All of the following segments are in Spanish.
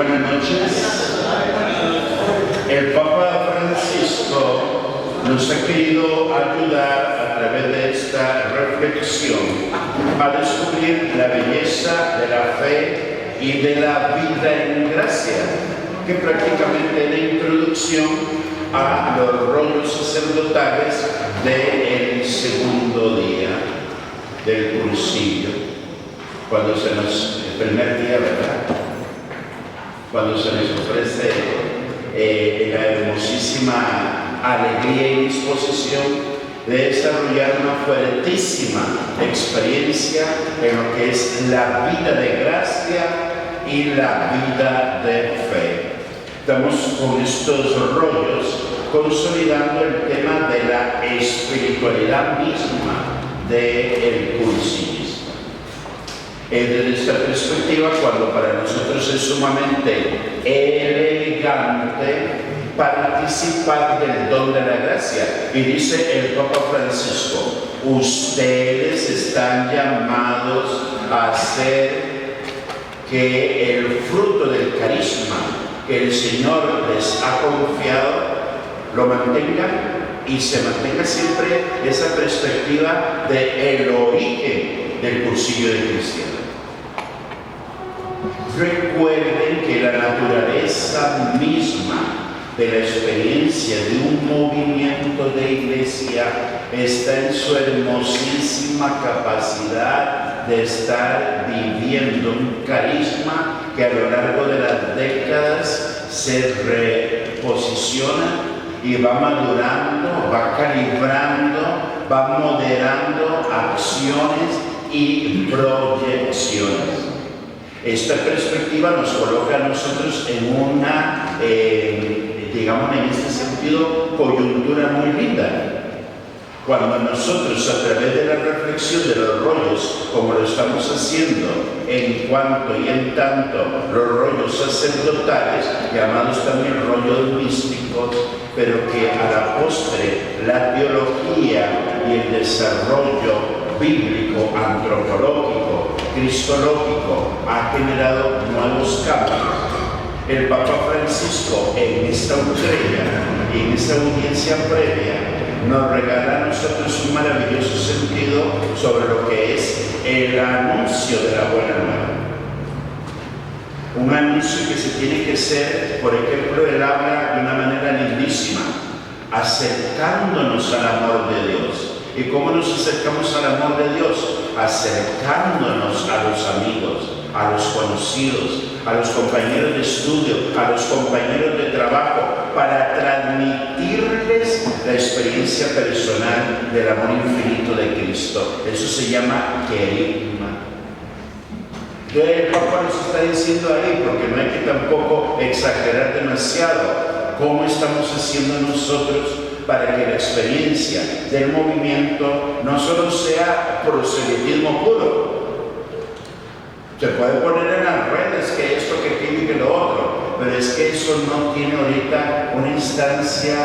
buenas noches. El Papa Francisco nos ha querido ayudar a través de esta reflexión a descubrir la belleza de la fe y de la vida en gracia, que prácticamente es la introducción a los rollos sacerdotales del segundo día del cursillo, cuando se nos, el primer día, ¿verdad? Cuando se nos ofrece la hermosísima alegría y disposición de desarrollar una fuertísima experiencia en lo que es la vida de gracia y la vida de fe. Estamos con estos rollos consolidando el tema de la espiritualidad misma del cursillismo. Desde esta perspectiva, cuando para nosotros es sumamente elegante participar del don de la gracia, y dice el Papa Francisco, ustedes están llamados a hacer que el fruto del carisma que el Señor les ha confiado lo mantengan, y se mantenga siempre esa perspectiva del origen del cursillo de cristiano. Recuerden que la naturaleza misma de la experiencia de un movimiento de iglesia está en su hermosísima capacidad de estar viviendo un carisma que a lo largo de las décadas se reposiciona y va madurando, va calibrando, va moderando acciones y proyecciones. Esta perspectiva nos coloca a nosotros en una, digamos en este sentido, coyuntura muy linda. Cuando nosotros, a través de la reflexión de los rollos, como lo estamos haciendo en cuanto y en tanto los rollos sacerdotales, llamados también rollos místicos, pero que a la postre la teología y el desarrollo bíblico, antropológico, cristológico ha generado nuevos cambios. El Papa Francisco en esta entrega y en esta audiencia previa nos regala a nosotros un maravilloso sentido sobre lo que es el anuncio de la buena nueva. Un anuncio que se tiene que hacer, por ejemplo, él habla de una manera lindísima, acercándonos al amor de Dios. ¿Y cómo nos acercamos al amor de Dios? Acercándonos a los amigos, a los conocidos, a los compañeros de estudio, a los compañeros de trabajo, para transmitirles la experiencia personal del amor infinito de Cristo. Eso se llama querigma. El Papa nos está diciendo ahí, porque no hay que tampoco exagerar demasiado, cómo estamos haciendo nosotros para que la experiencia del movimiento no solo sea proselitismo puro. Se puede poner en las redes que esto, que aquello y que lo otro, pero es que eso no tiene ahorita una instancia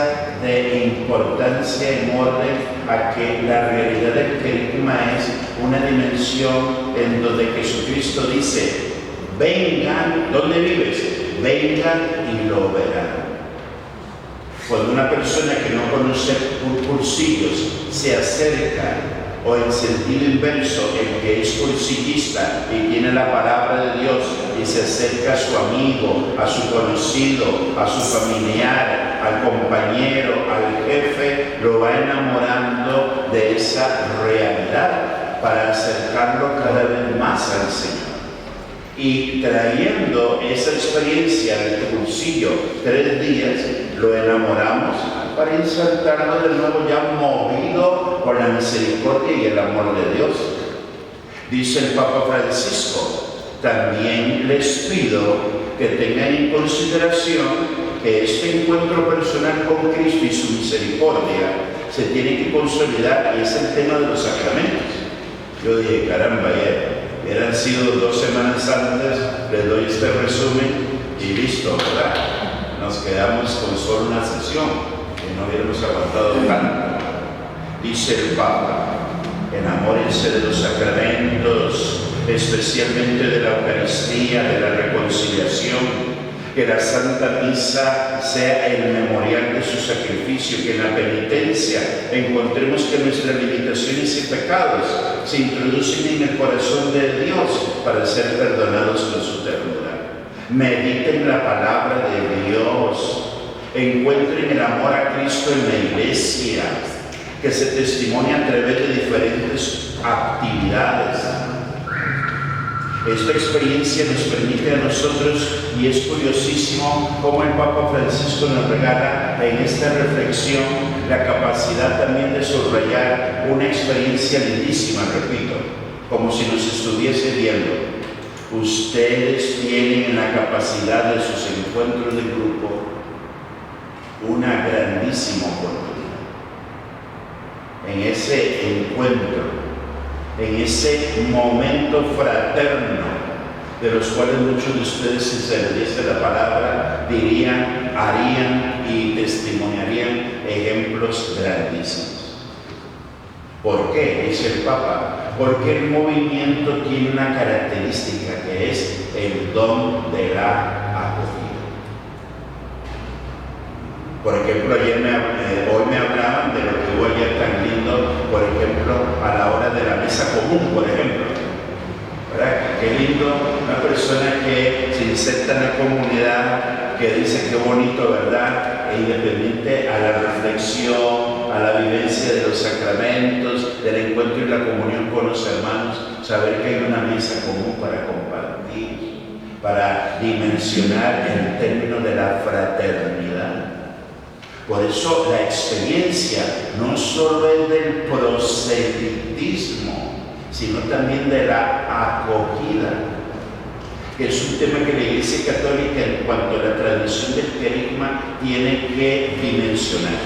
de importancia en orden a que la realidad del querigma es una dimensión en donde Jesucristo dice, vengan, ¿dónde vives? Vengan y lo verán. Cuando una persona que no conoce cursillos se acerca, o en sentido inverso, el que es cursillista y tiene la palabra de Dios y se acerca a su amigo, a su conocido, a su familiar, al compañero, al jefe, lo va enamorando de esa realidad para acercarlo cada vez más al Señor. Y trayendo esa experiencia del cursillo 3 días, lo enamoramos para insertarlo de nuevo ya movido por la misericordia y el amor de Dios. Dice el Papa Francisco, también les pido que tengan en consideración que este encuentro personal con Cristo y su misericordia se tiene que consolidar, y es el tema de los sacramentos. Yo dije, caramba, ya hubieran sido 2 semanas antes, les doy este resumen y listo, ¿verdad? Nos quedamos con solo una sesión, que no hubiéramos aguantado tanto. Dice el Papa, enamórense de los sacramentos, especialmente de la Eucaristía, de la reconciliación, que la Santa Misa sea el memorial de su sacrificio, que en la penitencia encontremos que nuestras limitaciones y pecados se introducen en el corazón de Dios para ser perdonados con su ternura. Mediten la palabra de Dios, encuentren el amor a Cristo en la iglesia, que se testimonia a través de diferentes actividades. Esta experiencia nos permite a nosotros, y es curiosísimo cómo el Papa Francisco nos regala en esta reflexión la capacidad también de subrayar una experiencia lindísima, repito, como si nos estuviese viendo. Ustedes tienen en la capacidad de sus encuentros de grupo una grandísima oportunidad. En ese encuentro, en ese momento fraterno, de los cuales muchos de ustedes, si se les dice la palabra, dirían, harían y testimoniarían ejemplos grandísimos. ¿Por qué? Dice el Papa. Porque el movimiento tiene una característica, que es el don de la acogida. Por ejemplo, hoy me hablaban de lo que hubo ayer tan lindo, por ejemplo, a la hora de la mesa común, por ejemplo. ¿Verdad? Qué lindo una persona que se inserta en la comunidad, que dice qué bonito, ¿verdad? E independiente a la reflexión, a la vivencia de los sacramentos, del encuentro y la comunión con los hermanos, saber que hay una mesa común para compartir, para dimensionar el término de la fraternidad. Por eso la experiencia no solo es del proselitismo, sino también de la acogida, que es un tema que la Iglesia Católica, en cuanto a la tradición del querigma, tiene que dimensionar.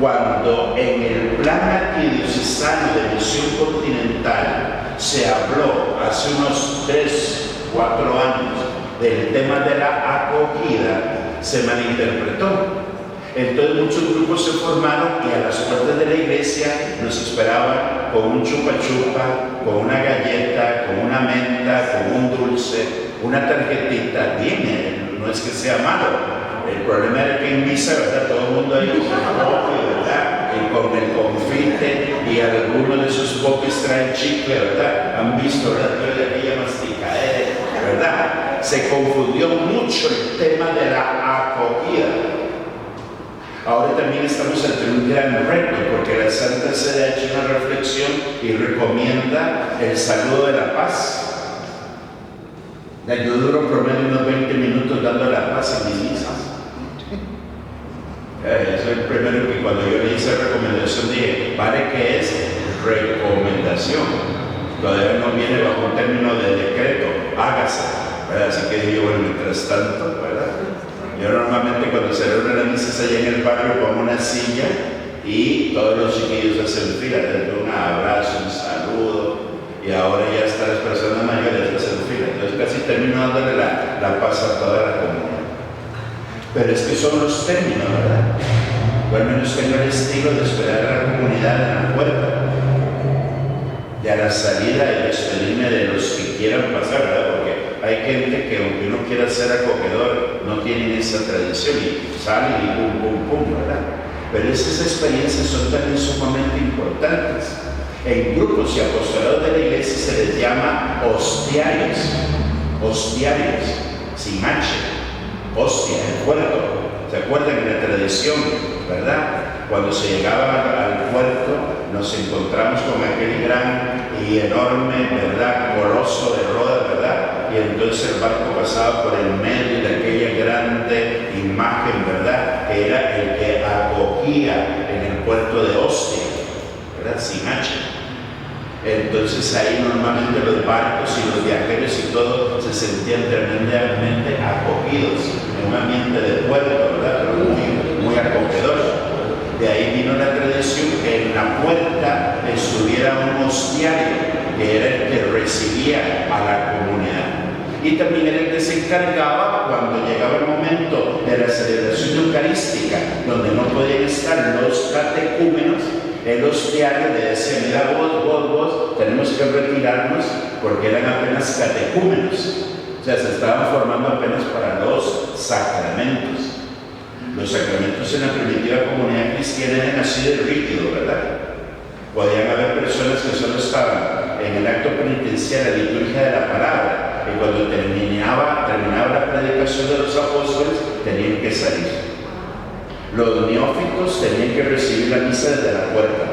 Cuando en el plan arquidiocesano de misión continental se habló hace unos 3 o 4 años del tema de la acogida, se malinterpretó. Entonces muchos grupos se formaron y a las puertas de la iglesia nos esperaban con un chupa-chupa, con una galleta, con una menta, con un dulce, una tarjetita. Bien, no es que sea malo. El problema era que en misa, ¿verdad? Todo el mundo ahí con el boque, ¿verdad? Y con el confite, y algunos de esos boques traen chicle, ¿verdad? Han visto, ¿verdad? Toda aquella masticadera, ¿verdad? Se confundió mucho el tema de la acogida. Ahora también estamos ante un gran reto, porque la Santa Sede ha hecho una reflexión y recomienda el saludo de la paz. Yo duro promedio unos 20 minutos dando la paz en mis misas. Eso es el primero que cuando yo leí esa recomendación dije, vale que es recomendación. Todavía no viene bajo un término de decreto, hágase. ¿Verdad? Así que yo, bueno, mientras tanto, ¿verdad? Yo normalmente cuando celebro la misa allá en el barrio pongo una silla y todos los chiquillos hacen fila, les doy un abrazo, un saludo, y ahora ya están las personas mayores hacen fila. Entonces casi termino dándole la paz a toda la comunidad. Pero es que son los términos, ¿verdad? Yo al menos tengo el estilo de esperar a la comunidad en la puerta, y a la salida y despedirme de los que quieran pasar, ¿verdad? Porque hay gente que aunque uno quiera ser acogedor, no tienen esa tradición y salen y pum, pum, pum, ¿verdad? Pero esas experiencias son también sumamente importantes. En grupos y apostolados de la iglesia se les llama hostiarios, sin H, hostia, el puerto. ¿Se acuerdan en la tradición, verdad? Cuando se llegaba al puerto, nos encontramos con aquel gran y enorme, ¿verdad?, coloso de rodas, ¿verdad? Y entonces el barco pasaba por el medio de aquella grande imagen, ¿verdad?, que era el que acogía en el puerto de Ostia, ¿verdad?, sin H. Entonces ahí normalmente los barcos y los viajeros y todo se sentían tremendamente acogidos en un ambiente de puerto, ¿verdad?, pero muy acogedor. De ahí vino la tradición que en la puerta estuviera un hostiario, que era el que recibía a la comunidad. Y también era el que se encargaba cuando llegaba el momento de la celebración eucarística, donde no podían estar los catecúmenos. El hostiario le decía, mira vos, tenemos que retirarnos porque eran apenas catecúmenos. O sea, se estaban formando apenas para los Los sacramentos en la primitiva comunidad cristiana eran así de rígidos, ¿verdad? Podían haber personas que solo estaban en el acto penitencial, la liturgia de la palabra, y cuando terminaba la predicación de los apóstoles, tenían que salir. Los neófitos tenían que recibir la misa desde la puerta,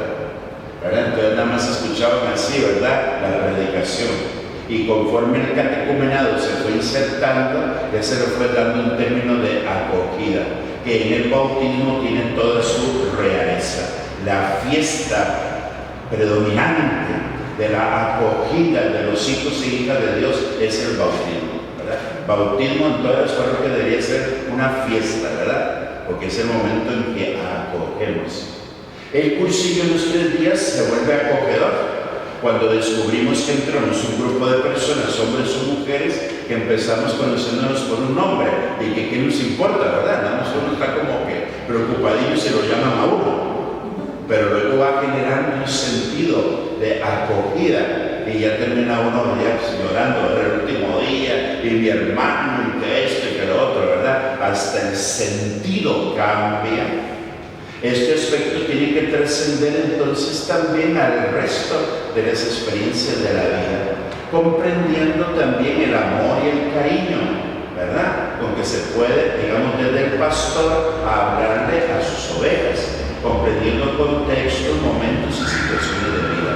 ¿verdad? Entonces nada más escuchaban así, ¿verdad?, la predicación. Y conforme el catecumenado se fue insertando, ya se le fue dando un término de acogida, que en el bautismo tiene toda su realeza. La fiesta predominante de la acogida de los hijos y hijas de Dios es el bautismo, ¿verdad? Bautismo en todas las parroquias debería ser una fiesta, ¿verdad? Porque es el momento en que acogemos. El cursillo en los 3 días se vuelve acogedor cuando descubrimos que entramos un grupo de personas, hombres o mujeres, que empezamos conociéndonos por un nombre y que qué nos importa, ¿verdad? Nada más uno está como que preocupadillo y se lo llaman a uno, pero luego va generando un sentido de acogida y ya termina uno ya llorando, ¿verdad? El último día y mi hermano y que esto y que lo otro, ¿verdad? Hasta el sentido cambia. Este aspecto tiene que trascender entonces también al resto de las experiencias de la vida, comprendiendo también el amor y el cariño, ¿verdad?, con que se puede, digamos, desde el pastor a hablarle a sus ovejas, comprendiendo contextos, momentos y situaciones de vida.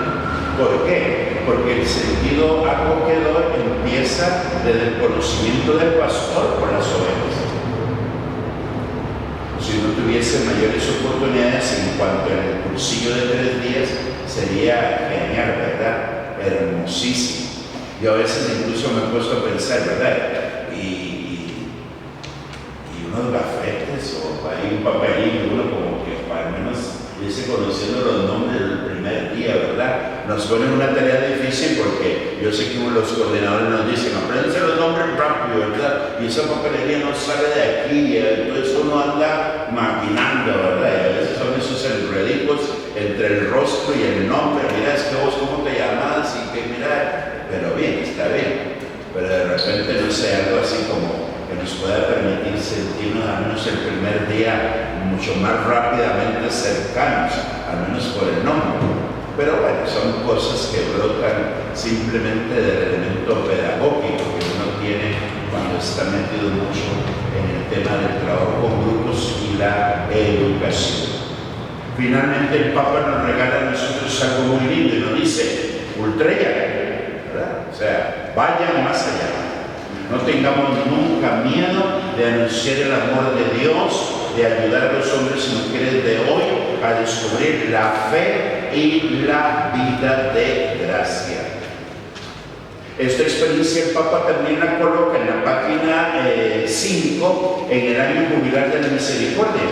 ¿Por qué? Porque el sentido acogedor empieza desde el conocimiento del pastor por las ovejas. Si no tuviese mayores oportunidades en cuanto al cursillo de 3 días, sería genial, ¿verdad? Hermosísimo. Yo a veces incluso me he puesto a pensar, ¿verdad? Y unos gafetes o hay un papelillo, uno como que al menos irse conociendo los nombres del primer día, ¿verdad? Nos ponen una tarea difícil porque yo sé que los coordinadores nos dicen, apréndense los nombres rápido, ¿verdad? Y esa papelería no sale de aquí, entonces uno anda maquinando, ¿verdad? Y a veces son esos enredicos entre el rostro y el nombre. Mira, es que vos cómo te llamas y que mira, pero bien, está bien. Pero de repente no sé, algo así como que nos pueda permitir sentirnos al menos el primer día mucho más rápidamente cercanos, al menos por el nombre. Pero bueno, son cosas que brotan simplemente del elemento pedagógico que uno tiene cuando está metido mucho en el tema del trabajo con grupos y la educación. Finalmente el Papa nos regala a nosotros algo muy lindo y nos dice, ultrella, ¿verdad? O sea, vayan más allá. No tengamos nunca miedo de anunciar el amor de Dios, de ayudar a los hombres y mujeres de hoy a descubrir la fe y la vida de gracia. Esta experiencia el Papa también la coloca en la página 5 en el año jubilar de la misericordia,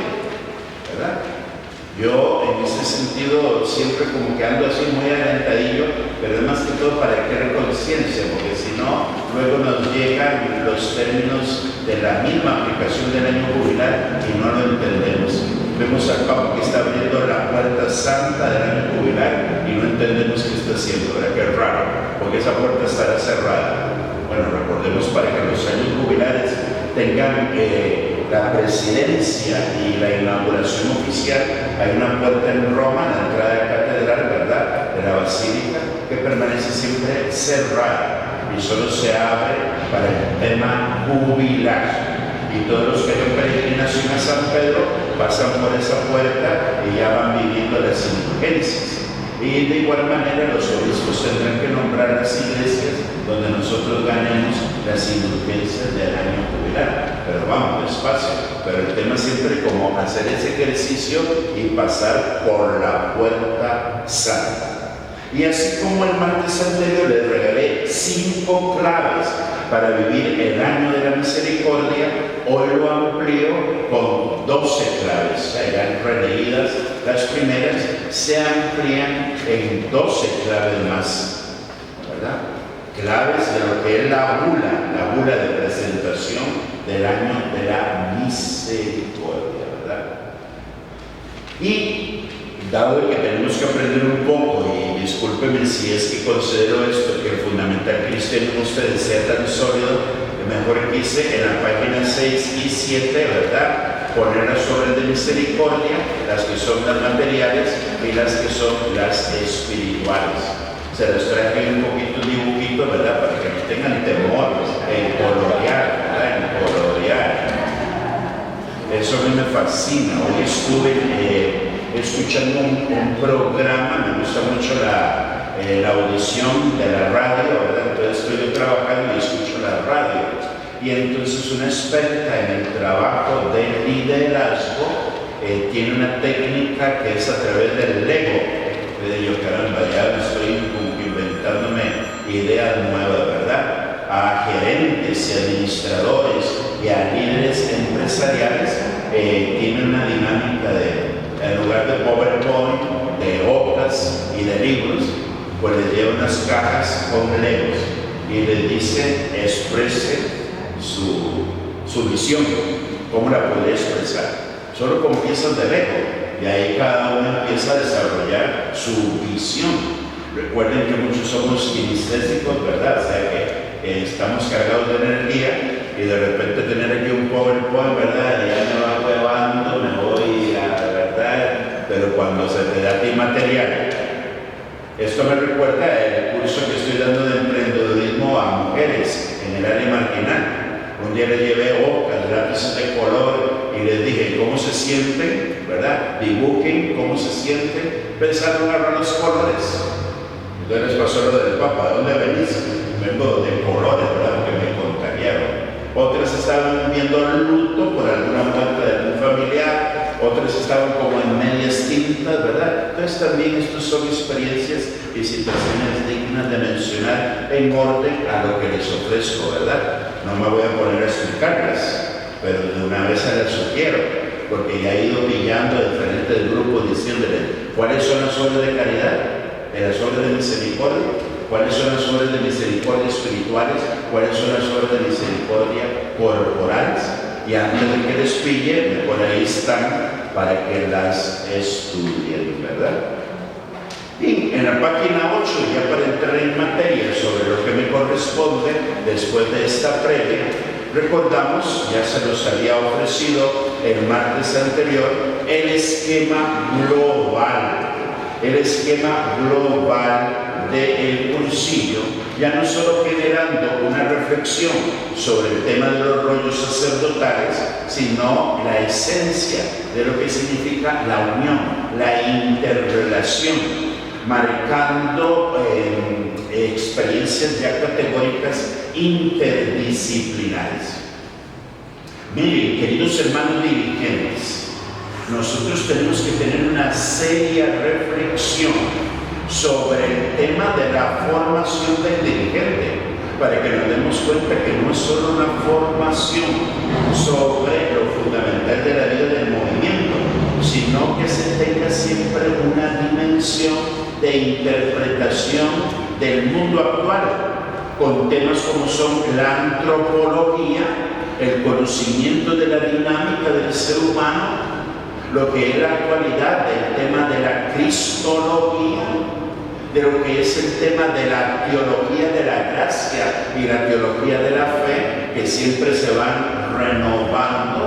¿verdad? Yo en ese sentido siempre como que ando así muy adelantadillo, pero es más que todo para crear conciencia, porque si no, luego nos llegan los términos de la misma aplicación del año jubilar y no lo entendemos. Vemos al Papa que está abriendo la puerta santa del año jubilar y no entendemos qué está haciendo, ¿verdad? Qué raro, porque esa puerta estará cerrada. Bueno, recordemos para que los años jubilares tengan la presidencia y la inauguración oficial, hay una puerta en Roma, la entrada de la catedral, ¿verdad?, de la basílica, que permanece siempre cerrada y solo se abre para el tema jubilar. Y todos los que hagan peregrinación a San Pedro pasan por esa puerta y ya van viviendo las indulgencias. Y de igual manera los obispos tendrán que nombrar las iglesias donde nosotros ganemos las indulgencias del año jubilar. Pero vamos, despacio. Pero el tema siempre como hacer ese ejercicio y pasar por la puerta santa. Y así como el martes anterior les regalé 5 claves para vivir el año de la misericordia, hoy lo amplío con 12 claves. Ya releídas las primeras, se amplían en 12 claves más, ¿verdad? Claves de lo que es la bula de presentación del año de la misericordia, ¿verdad? Y dado que tenemos que aprender un poco, y discúlpenme si es que considero esto, que el fundamental cristiano en ustedes sea tan sólido, que mejor quise en la página 6 y 7, ¿verdad?, Poner las obras de misericordia, las que son las materiales y las que son las espirituales. Se los traje un poquito dibujito, ¿verdad? Para que no tengan temor en colorear, ¿verdad? En colorear. Eso a mí me fascina. Hoy estuve escuchando un programa, me gusta mucho la audición de la radio, ¿verdad? Entonces estoy trabajando y escucho la radio. Y entonces una experta en el trabajo de liderazgo tiene una técnica que es a través del Lego. Yo, caramba, ya estoy como que inventándome ideas nuevas, ¿verdad? A gerentes y administradores y a líderes empresariales tienen una dinámica de, en lugar de PowerPoint, de hojas y de libros, pues les lleva unas cajas con Legos y les dice, exprese su visión, cómo la puede expresar. Solo con piezas de Lego. Y ahí cada uno empieza a desarrollar su visión. Recuerden que muchos somos kinestésicos, ¿verdad? O sea que estamos cargados de energía y de repente tener aquí un PowerPoint, ¿verdad? Y ya me va huevando, me voy a la verdad, pero cuando se te da a ti material. Esto me recuerda el curso que estoy dando de emprendedurismo a mujeres en el área marginal. Un día les llevé hojas, lápices de color y les dije cómo se sienten, ¿verdad? Dibujen cómo se sienten, pensaron agarrar los colores. Entonces les pasó lo del Papa, ¿de dónde venís? Vengo de colores, ¿verdad? Que me contagiaron. Otras estaban viendo luto por alguna muerte de algún familiar, otras estaban como en medias tintas, ¿verdad? Entonces también estos son experiencias y situaciones dignas de mencionar en orden a lo que les ofrezco, ¿verdad? No me voy a poner a explicarlas, pero de una vez se las sugiero, porque ya he ido pillando a diferentes grupos diciéndoles cuáles son las obras de caridad, las obras de misericordia, cuáles son las obras de misericordia espirituales, cuáles son las obras de misericordia corporales, y antes de que les pille, por ahí están para que las estudien, ¿verdad? Y en la página 8, ya para entrar en materia sobre lo que me corresponde después de esta previa, recordamos, ya se los había ofrecido el martes anterior, el esquema global del cursillo, ya no solo generando una reflexión sobre el tema de los rollos sacerdotales, sino la esencia de lo que significa la unión, la interrelación, marcando experiencias ya categóricas interdisciplinares. Miren, queridos hermanos dirigentes, nosotros tenemos que tener una seria reflexión sobre el tema de la formación del dirigente, para que nos demos cuenta que no es solo una formación sobre lo fundamental de la vida del movimiento, sino que se tenga siempre una dimensión de interpretación del mundo actual, con temas como son la antropología, el conocimiento de la dinámica del ser humano, lo que es la actualidad del tema de la cristología, de lo que es el tema de la teología de la gracia y la teología de la fe, que siempre se van renovando,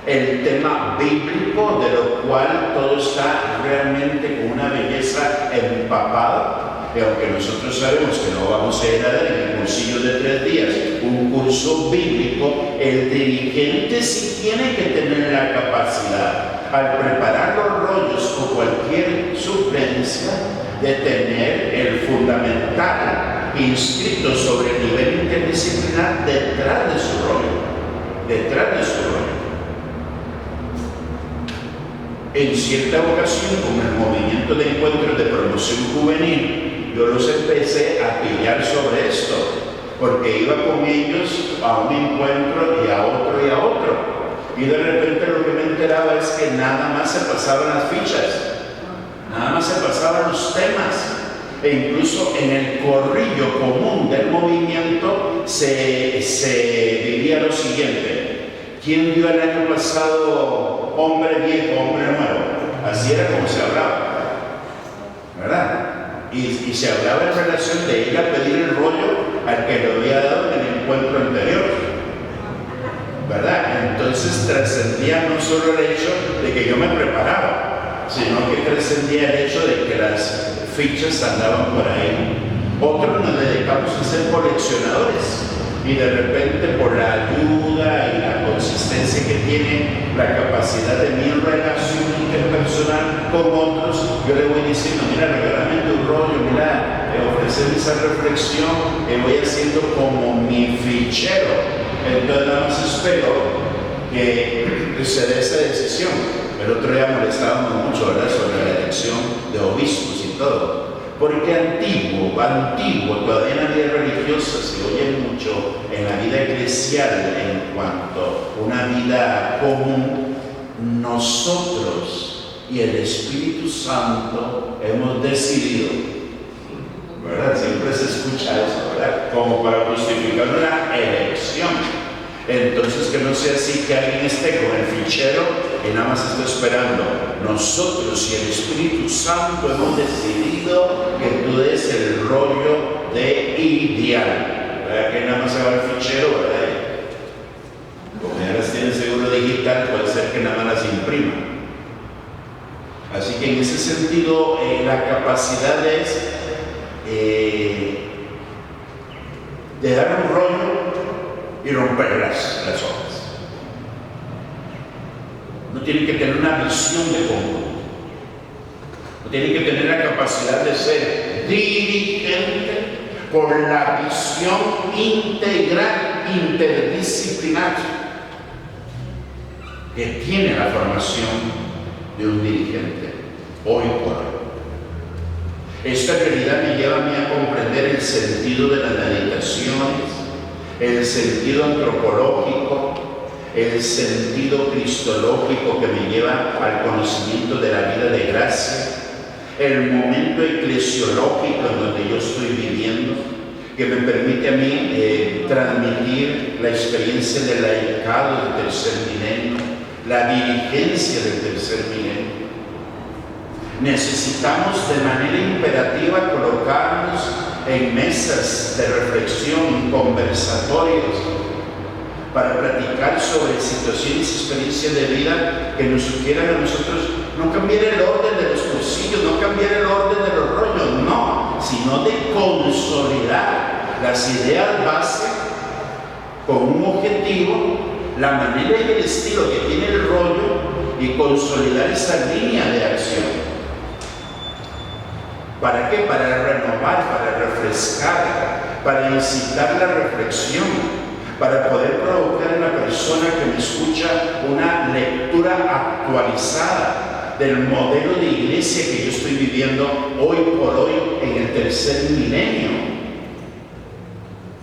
el tema bíblico, de lo cual todo está realmente con una belleza empapada, y aunque nosotros sabemos que no vamos a ir a dar en el cursillo de 3 días un curso bíblico, el dirigente sí tiene que tener la capacidad, al preparar los rollos o cualquier suplencia, de tener el fundamental inscrito sobre el nivel interdisciplinar detrás de su rollo. En cierta ocasión, con el movimiento de encuentros de promoción juvenil, yo los empecé a pillar sobre esto, porque iba con ellos a un encuentro y a otro. Y de repente lo que me enteraba es que nada más se pasaban las fichas, nada más se pasaban los temas. E incluso en el corrillo común del movimiento se vivía lo siguiente: ¿quién vio el año pasado hombre viejo, hombre nuevo? Así era como se hablaba, ¿verdad? Y se hablaba en relación de ir a pedir el rollo al que le había dado en el encuentro anterior, ¿verdad? Entonces Entonces trascendía no solo el hecho de que yo me preparaba, sino que trascendía el hecho de que las fichas andaban por ahí. Otros nos dedicamos a ser coleccionadores y de repente por la ayuda y la consistencia que tiene la capacidad de mi relación interpersonal con otros, yo le voy diciendo, mira, regálame tu rollo, mira, ofrecer esa reflexión, voy haciendo como mi fichero. Entonces nada más espero que se dé esa decisión. El otro día molestábamos mucho, ¿verdad?, sobre la elección de obispos y todo. Porque antiguo, todavía en la vida religiosa se oye mucho en la vida eclesial en cuanto a una vida común. Nosotros y el Espíritu Santo hemos decidido, ¿verdad? Siempre se escucha eso, ¿verdad? Como para justificar una elección. Entonces que no sea así que alguien esté con el fichero y nada más esté esperando. Nosotros y el Espíritu Santo hemos decidido que tú des el rollo de ideal, ¿verdad? Que nada más se va al fichero, ¿verdad? Como ya las tienen seguro digital, puede ser que nada más las imprima. Así que en ese sentido la capacidad es de dar un rollo y romper las hojas. No tienen que tener una visión de conjunto. No tienen que tener la capacidad de ser dirigente por la visión integral, interdisciplinar que tiene la formación de un dirigente hoy por hoy. Esta realidad me lleva a mí a comprender el sentido de las meditaciones, el sentido antropológico, el sentido cristológico que me lleva al conocimiento de la vida de gracia, el momento eclesiológico en donde yo estoy viviendo, que me permite a mí transmitir la experiencia del laicado del tercer milenio, la dirigencia del tercer milenio. Necesitamos de manera imperativa colocarnos en mesas de reflexión, conversatorios, para platicar sobre situaciones y experiencias de vida que nos sugieran a nosotros no cambiar el orden de los cursillos, no cambiar el orden de los rollos, no, sino de consolidar las ideas base con un objetivo, la manera y el estilo que tiene el rollo y consolidar esa línea de acción. ¿Para qué? Para renovar, para refrescar, para incitar la reflexión, para poder provocar en la persona que me escucha una lectura actualizada del modelo de iglesia que yo estoy viviendo hoy por hoy en el tercer milenio.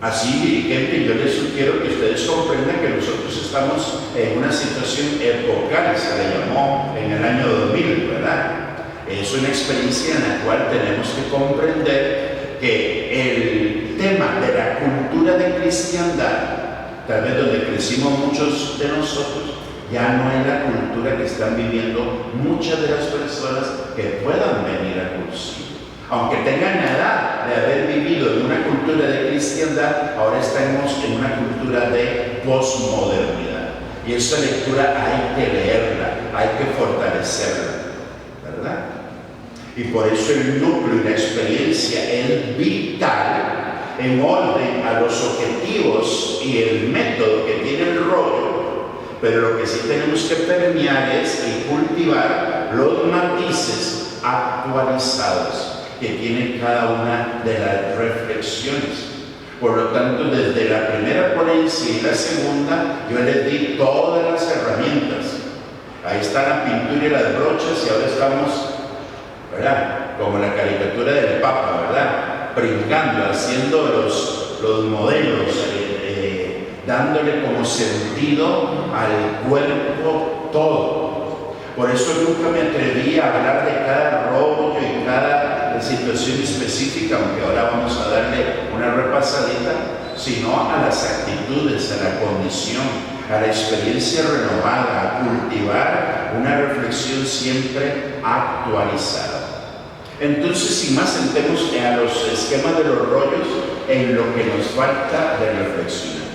Así, dirigente, yo les sugiero que ustedes comprendan que nosotros estamos en una situación epocal, se le llamó en el año 2000, ¿verdad? Es una experiencia en la cual tenemos que comprender que el tema de la cultura de cristiandad, tal vez donde crecimos muchos de nosotros, ya no es la cultura que están viviendo muchas de las personas que puedan venir a cursillo. Aunque tengan la edad de haber vivido en una cultura de cristiandad, ahora estamos en una cultura de posmodernidad. Y esa lectura hay que leerla, hay que fortalecerla, ¿verdad? Y por eso el núcleo y la experiencia es vital en orden a los objetivos y el método que tiene el rollo. Pero lo que sí tenemos que permear es y cultivar los matices actualizados que tiene cada una de las reflexiones. Por lo tanto, desde la primera ponencia y la segunda, yo les di todas las herramientas. Ahí está la pintura y las brochas y ahora estamos, ¿verdad?, como la caricatura del Papa, ¿verdad?, brincando, haciendo los modelos, dándole como sentido al cuerpo todo. Por eso nunca me atreví a hablar de cada rollo y cada situación específica, aunque ahora vamos a darle una repasadita, sino a las actitudes, a la condición, a la experiencia renovada, a cultivar una reflexión siempre actualizada. Entonces, sin más, entremos a los esquemas de los rollos en lo que nos falta de reflexionar.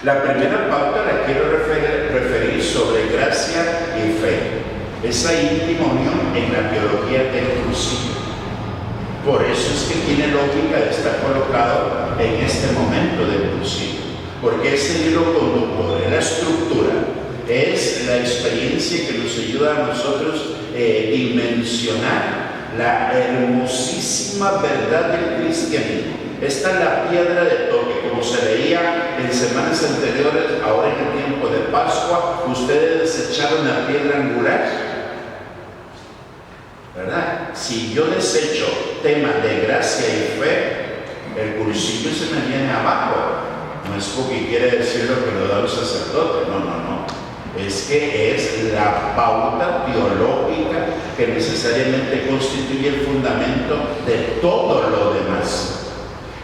La primera pauta la quiero referir sobre gracia y fe, esa íntima unión en la teología del crucifijo. Por eso es que tiene lógica de estar colocado en este momento del crucifijo, porque es el hilo conductor, es la estructura, es la experiencia que nos ayuda a nosotros dimensionar la hermosísima verdad del cristianismo. Esta es la piedra de toque, como se veía en semanas anteriores, ahora en el tiempo de Pascua, ustedes desecharon la piedra angular, ¿verdad? Si yo desecho tema de gracia y fe, el cursillo se me viene abajo. No es porque quiere decir lo que lo da el sacerdote, no. Es que es la pauta teológica que necesariamente constituye el fundamento de todo lo demás.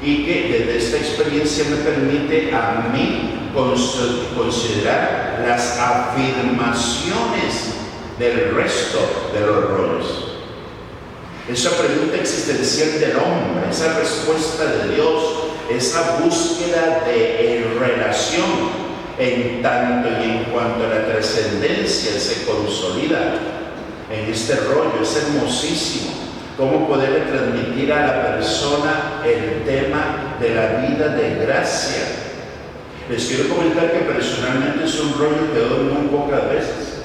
Y que desde esta experiencia me permite a mí considerar las afirmaciones del resto de los rollos. Esa pregunta existencial del hombre, esa respuesta de Dios, esa búsqueda de relación en tanto y en cuanto la trascendencia se consolida en este rollo, es hermosísimo. Cómo poder transmitir a la persona el tema de la vida de gracia. Les quiero comentar que personalmente es un rollo que doy muy pocas veces.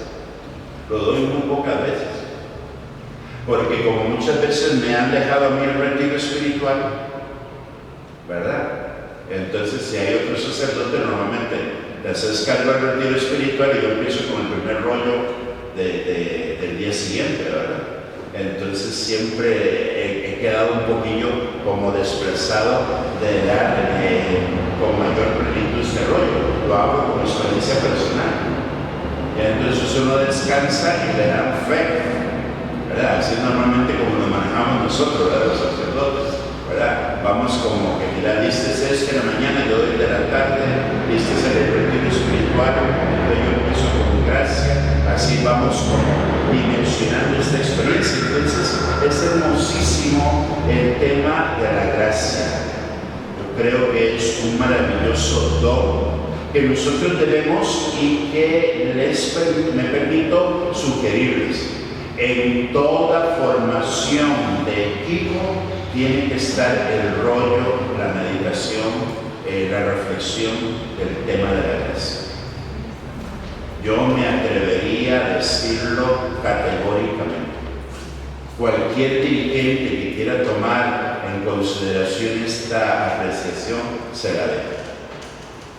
Lo doy muy pocas veces. Porque como muchas veces me han dejado a mí el retiro espiritual, ¿verdad? Entonces si hay otro sacerdote, normalmente te haces cargo del retiro espiritual y yo empiezo con el primer rollo del día siguiente, ¿verdad? Entonces siempre he quedado un poquillo como desplazado de dar con mayor plenitud este rollo. Lo hago como experiencia personal. Y entonces uno descansa y le dan fe, ¿verdad? Así es normalmente como nos manejamos nosotros, ¿verdad? Los sacerdotes, ¿verdad? Vamos como que, mira, listes este en la mañana, yo doy de la tarde, listes el retiro espiritual, entonces yo empiezo con gracia, así vamos como dimensionando esta experiencia. Entonces es hermosísimo el tema de la gracia. Yo creo que es un maravilloso don que nosotros debemos y que me permito sugerirles. En toda formación de equipo tiene que estar el rollo, la meditación, la reflexión del tema de la gracia. Yo me atrevería a decirlo categóricamente. Cualquier dirigente que quiera tomar en consideración esta apreciación se la deja.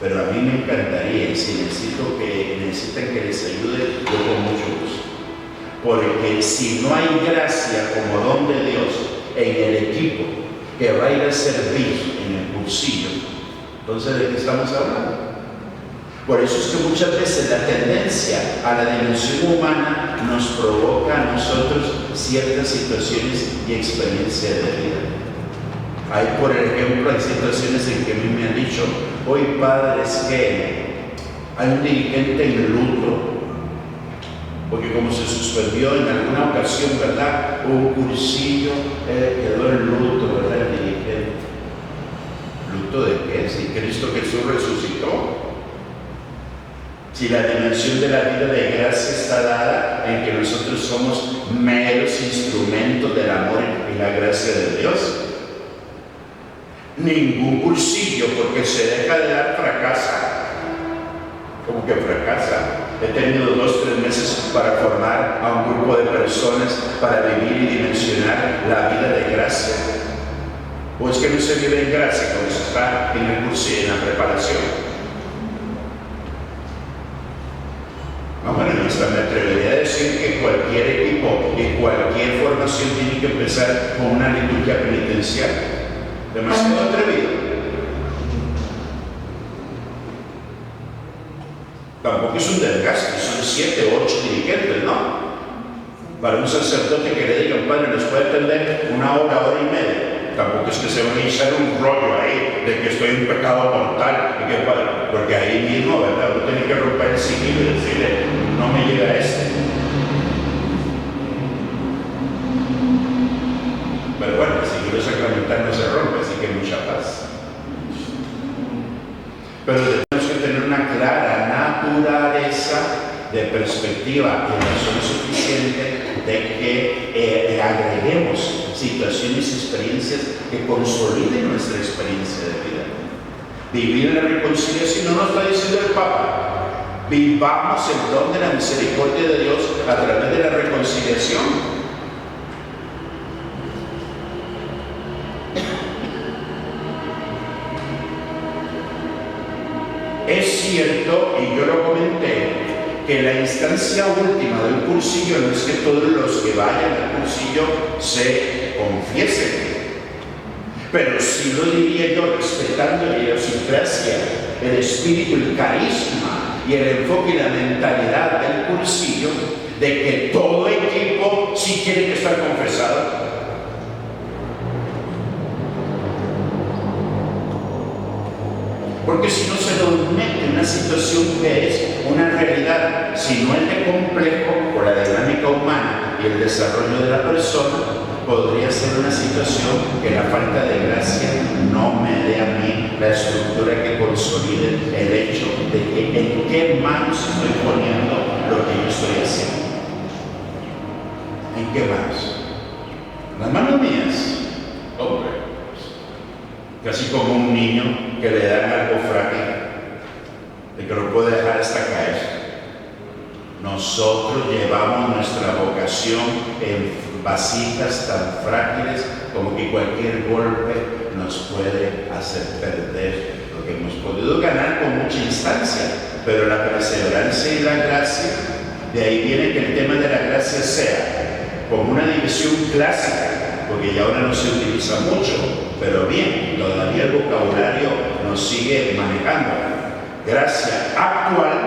Pero a mí me encantaría, y si necesitan que les ayude, yo con mucho gusto. Porque si no hay gracia como don de Dios en el equipo que va a ir a servir en el cursillo, entonces ¿de qué estamos hablando? Por eso es que muchas veces la tendencia a la dimensión humana nos provoca a nosotros ciertas situaciones y experiencias de vida. Hay, por ejemplo, hay situaciones en que a mí me han dicho, hoy padre, es que hay un dirigente en luto, porque como se suspendió en alguna ocasión, ¿verdad? Un cursillo, quedó en luto, ¿verdad? El dirigente. ¿Luto de qué? Si Cristo Jesús resucitó. Si la dimensión de la vida de gracia está dada en que nosotros somos meros instrumentos del amor y la gracia de Dios. Ningún cursillo, porque se deja de dar, fracasa. ¿Cómo que fracasa? He tenido 2-3 meses para formar a un grupo de personas para vivir y dimensionar la vida de gracia. ¿O es que no se vive en gracia cuando se está en el cursillo, en la preparación? Bueno, me atrevería a decir que cualquier equipo y cualquier formación tiene que empezar con una liturgia penitencial. Demasiado atrevido. Tampoco es un desgaste, son 7 o 8 dirigentes, ¿no? Para un sacerdote que le diga, padre, les puede atender 1 hora, 1 hora y media. Tampoco es que se van a echar un rollo ahí de que estoy en pecado mortal y que padre, porque ahí mismo, ¿verdad? Uno tiene que romper el sigilo y decirle, no me llega este. Pero bueno, el sigilo sacramental no se rompe, así que mucha paz. Pero tenemos que tener de perspectiva y razón suficiente de que agreguemos situaciones y experiencias que consoliden nuestra experiencia de vida. Vivir en la reconciliación, no nos está diciendo el Papa, vivamos el don de la misericordia de Dios a través de la reconciliación. Es cierto, y yo lo comenté, que la instancia última del cursillo no es que todos los que vayan al cursillo se confiesen, pero sí lo diría yo, respetando la idiosincrasia, el espíritu, el carisma y el enfoque y la mentalidad del cursillo, de que todo equipo sí tiene que estar confesado. Porque si no se nos mete en una situación que es una realidad, si no es de complejo por la dinámica humana y el desarrollo de la persona, podría ser una situación que la falta de gracia no me dé a mí la estructura que consolide el hecho de que en qué manos estoy poniendo lo que yo estoy haciendo. ¿En qué manos? ¿En las manos mías? Hombre. Casi como un niño que le dan algo frágil, de que lo puede dejar hasta caer. Nosotros llevamos nuestra vocación en vasijas tan frágiles como que cualquier golpe nos puede hacer perder lo que hemos podido ganar con mucha instancia. Pero la perseverancia y la gracia, de ahí viene que el tema de la gracia sea como una división clásica, porque ya ahora no se utiliza mucho, pero bien, todavía el vocabulario nos sigue manejando. Gracia actual,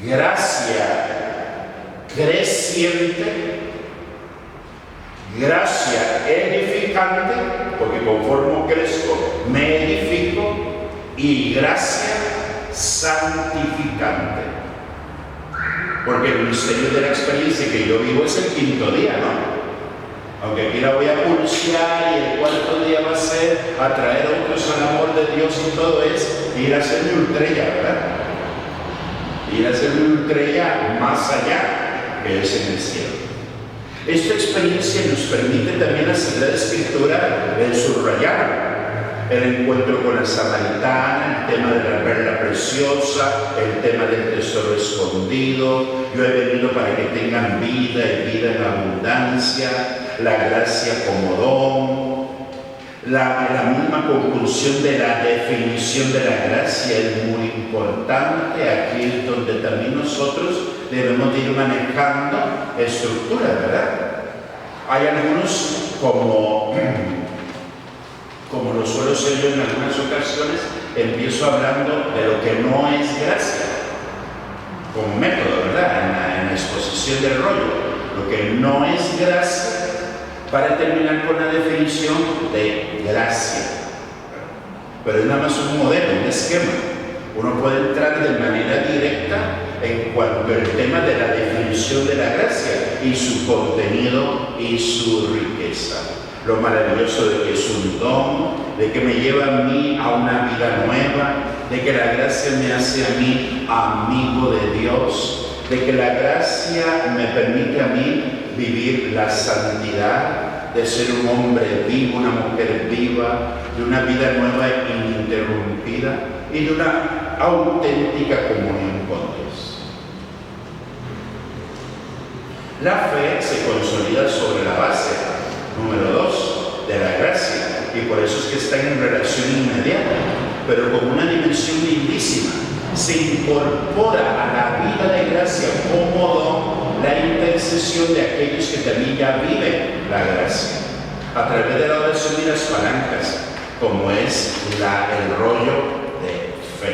gracia creciente, gracia edificante, porque conforme crezco me edifico, y gracia santificante. Porque el misterio de la experiencia que yo vivo es el quinto día, ¿no? Aunque aquí la voy a pulsear y el cuarto día va a ser atraer a otros al amor de Dios y todo es ir a hacer mi ultrella, ¿verdad? Ir a hacer mi ultrella más allá, que es en el cielo. Esta experiencia nos permite también la Sagrada Escritura el subrayar el encuentro con la samaritana, el tema de la perla preciosa, el tema del tesoro escondido. Yo he venido para que tengan vida y vida en abundancia, la gracia como don. La misma conclusión de la definición de la gracia es muy importante. Aquí es donde también nosotros debemos ir manejando estructuras, ¿verdad? Hay algunos como lo suelo ser yo en algunas ocasiones, empiezo hablando de lo que no es gracia, como método, ¿verdad? En la exposición del rollo, lo que no es gracia, para terminar con la definición de gracia. Pero es nada más un modelo, un esquema. Uno puede entrar de manera directa en cuanto al tema de la definición de la gracia y su contenido y su riqueza. Lo maravilloso de que es un don, de que me lleva a mí a una vida nueva, de que la gracia me hace a mí amigo de Dios, de que la gracia me permite a mí vivir la santidad, de ser un hombre vivo, una mujer viva, de una vida nueva e ininterrumpida y de una auténtica comunión con Dios. La fe se consolida sobre la base, número 2, de la gracia, y por eso es que están en relación inmediata, pero con una dimensión lindísima. Se incorpora a la vida de gracia como don la intercesión de aquellos que también ya viven la gracia, a través de la oración y las palancas, como es el rollo de fe,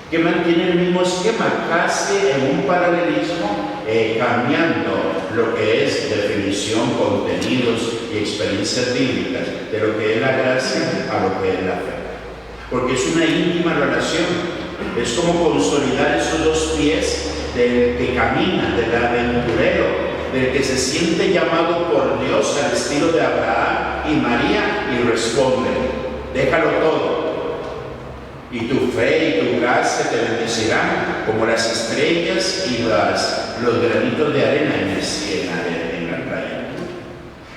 que mantiene el mismo esquema, casi en un paralelismo, cambiando lo que es definición, contenidos y experiencias bíblicas de lo que es la gracia a lo que es la fe. Porque es una íntima relación, es como consolidar esos dos pies del que camina, del aventurero, del que se siente llamado por Dios al estilo de Abraham y María y responde, déjalo todo, Y tu fe y tu gracia te bendecirán como las estrellas y los granitos de arena en la playa.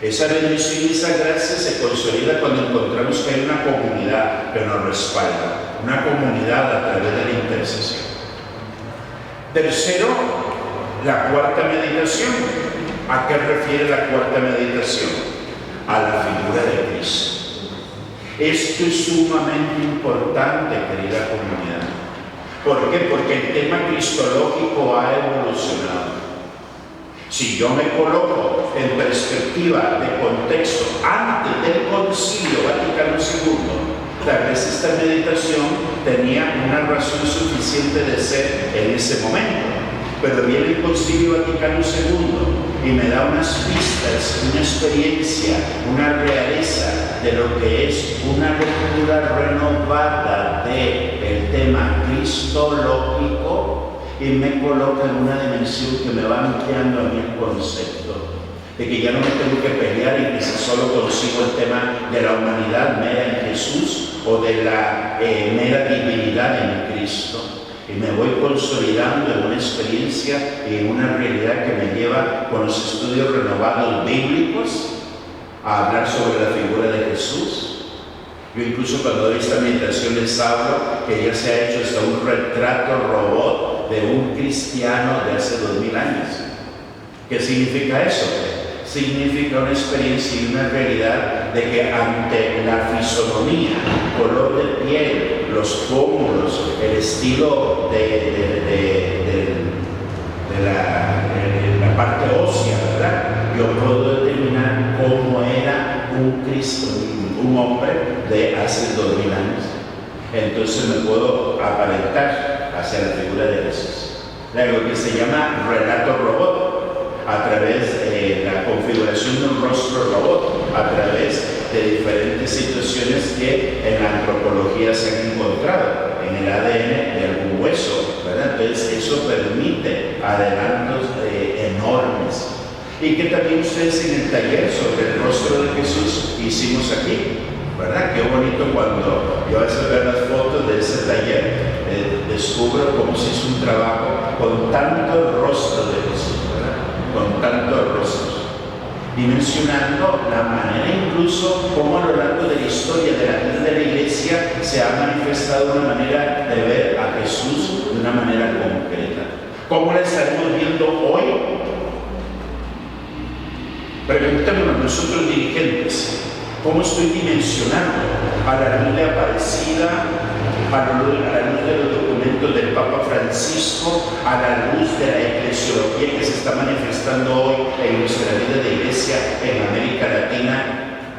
Esa bendición y esa gracia se consolida cuando encontramos que hay una comunidad que nos respalda, una comunidad a través de la intercesión. Tercero, la cuarta meditación. ¿A qué refiere la cuarta meditación? A la figura de Cristo. Esto es sumamente importante, querida comunidad. ¿Por qué? Porque el tema cristológico ha evolucionado. Si yo me coloco en perspectiva de contexto antes del Concilio Vaticano II, tal vez esta meditación tenía una razón suficiente de ser en ese momento. Pero viene el Concilio Vaticano II y me da unas pistas, una experiencia, una realeza de lo que es una lectura renovada del tema cristológico y me coloca en una dimensión que me va ampliando a mí el concepto de que ya no me tengo que pelear y que si solo consigo el tema de la humanidad mera en Jesús o de la mera divinidad en Cristo. Y me voy consolidando en una experiencia y en una realidad que me lleva con los estudios renovados bíblicos a hablar sobre la figura de Jesús. Yo incluso cuando doy esta meditación les hablo que ya se ha hecho hasta un retrato robot de un cristiano de hace 2000 años. ¿Qué significa eso? Significa una experiencia y una realidad de que ante la fisonomía, color de piel, los pómulos, el estilo de la parte ósea, ¿verdad? Yo puedo determinar cómo era un Cristo, un hombre de hace 2000 años. Entonces me puedo aparentar hacia la figura de Jesús. Lo que se llama relato robot, a través de la configuración de un rostro robot, a través de diferentes situaciones que en la antropología se han encontrado, en el ADN de algún hueso, ¿verdad? Entonces eso permite adelantos enormes. Y que también ustedes en el taller sobre el rostro de Jesús hicimos aquí, ¿verdad? Qué bonito cuando yo a veces veo las fotos de ese taller, descubro cómo se hizo un trabajo con tanto rostro de Jesús, ¿verdad? Con tantos rostros, dimensionando la manera incluso como a lo largo de la historia de la vida de la iglesia se ha manifestado una manera de ver a Jesús de una manera concreta. ¿Cómo la estaremos viendo hoy? Preguntémonos nosotros dirigentes, ¿cómo estoy dimensionando a la luz de Aparecida, a la luz de los documentos del Papa Francisco, a la luz de la eclesiología que se está manifestando hoy en nuestra vida de iglesia en América Latina?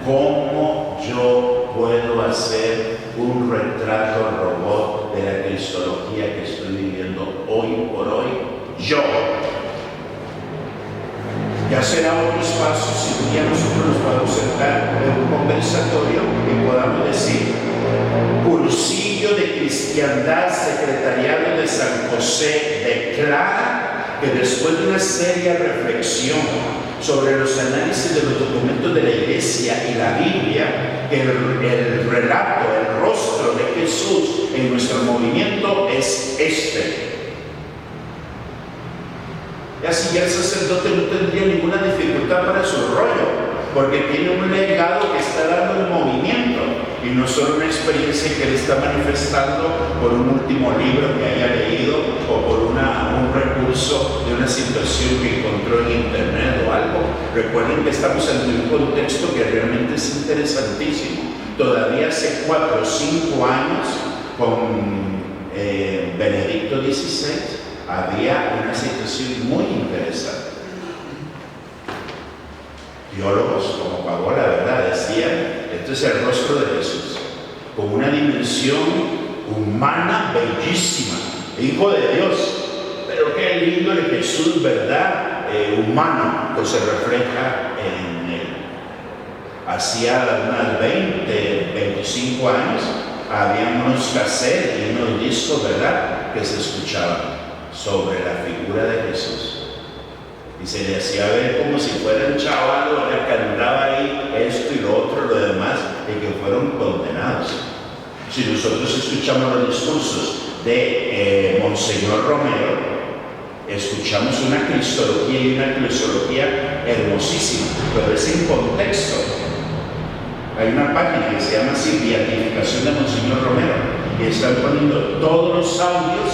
¿Cómo yo puedo hacer un retrato robot de la cristología que estoy viviendo hoy por hoy? Yo. Ya será otro espacio si un día nosotros nos podemos sentar en un conversatorio y podamos decir: Cursillo de Cristiandad, Secretariado de San José, declara que después de una seria reflexión sobre los análisis de los documentos de la Iglesia y la Biblia, el relato, el rostro de Jesús en nuestro movimiento es este. Y así ya el sacerdote no tendría ninguna dificultad para su rollo, porque tiene un legado que está dando el movimiento y no solo una experiencia que él está manifestando por un último libro que haya leído o por un recurso de una situación que encontró en internet o algo. Recuerden que estamos ante un contexto que realmente es interesantísimo. Todavía hace 4 o 5 años con Benedicto XVI había una situación muy interesante. Teólogos como Pagola, ¿verdad?, decían: esto es el rostro de Jesús, con una dimensión humana bellísima, Hijo de Dios, pero qué lindo el Jesús, ¿verdad?, humano, que se refleja en él. Hacía unas 20, 25 años, había unos cassettes y unos discos, ¿verdad?, que se escuchaban sobre la figura de Jesús. Y se le hacía ver como si fuera un chaval que andaba ahí esto y lo otro, lo demás, y que fueron condenados. Si nosotros escuchamos los discursos de Monseñor Romero, escuchamos una cristología y una eclesiología hermosísima, pero es en contexto. Hay una página que se llama así, Beatificación de Monseñor Romero, y están poniendo todos los audios.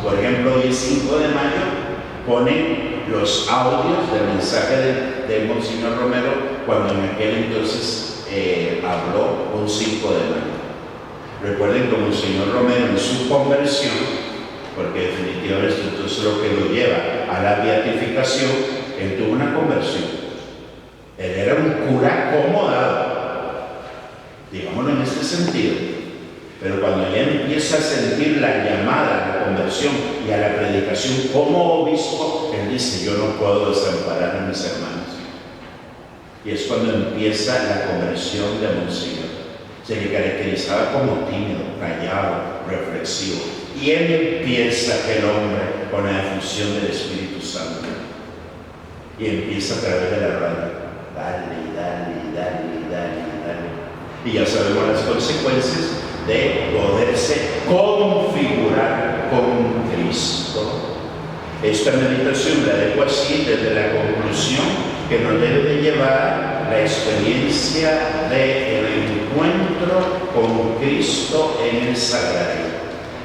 Por ejemplo, hoy es 5 de mayo, ponen los audios del mensaje de Monseñor Romero cuando en aquel entonces habló un 5 de mayo. Recuerden que Monseñor Romero en su conversión, porque definitivamente esto es lo que lo lleva a la beatificación, él tuvo una conversión. Él era un cura acomodado, digámoslo en este sentido, pero cuando él empieza a sentir la llamada a la conversión y a la predicación como obispo, él dice: yo no puedo desamparar a mis hermanos. Y es cuando empieza la conversión de Monseñor. Se le caracterizaba como tímido, callado, reflexivo. Y él empieza, el hombre, con la efusión del Espíritu Santo. Y empieza a través de la radio. Dale. Y ya sabemos las consecuencias de poderse configurar con Cristo. Esta meditación la dejo así desde la conclusión que nos debe de llevar la experiencia del encuentro con Cristo en el sagrario.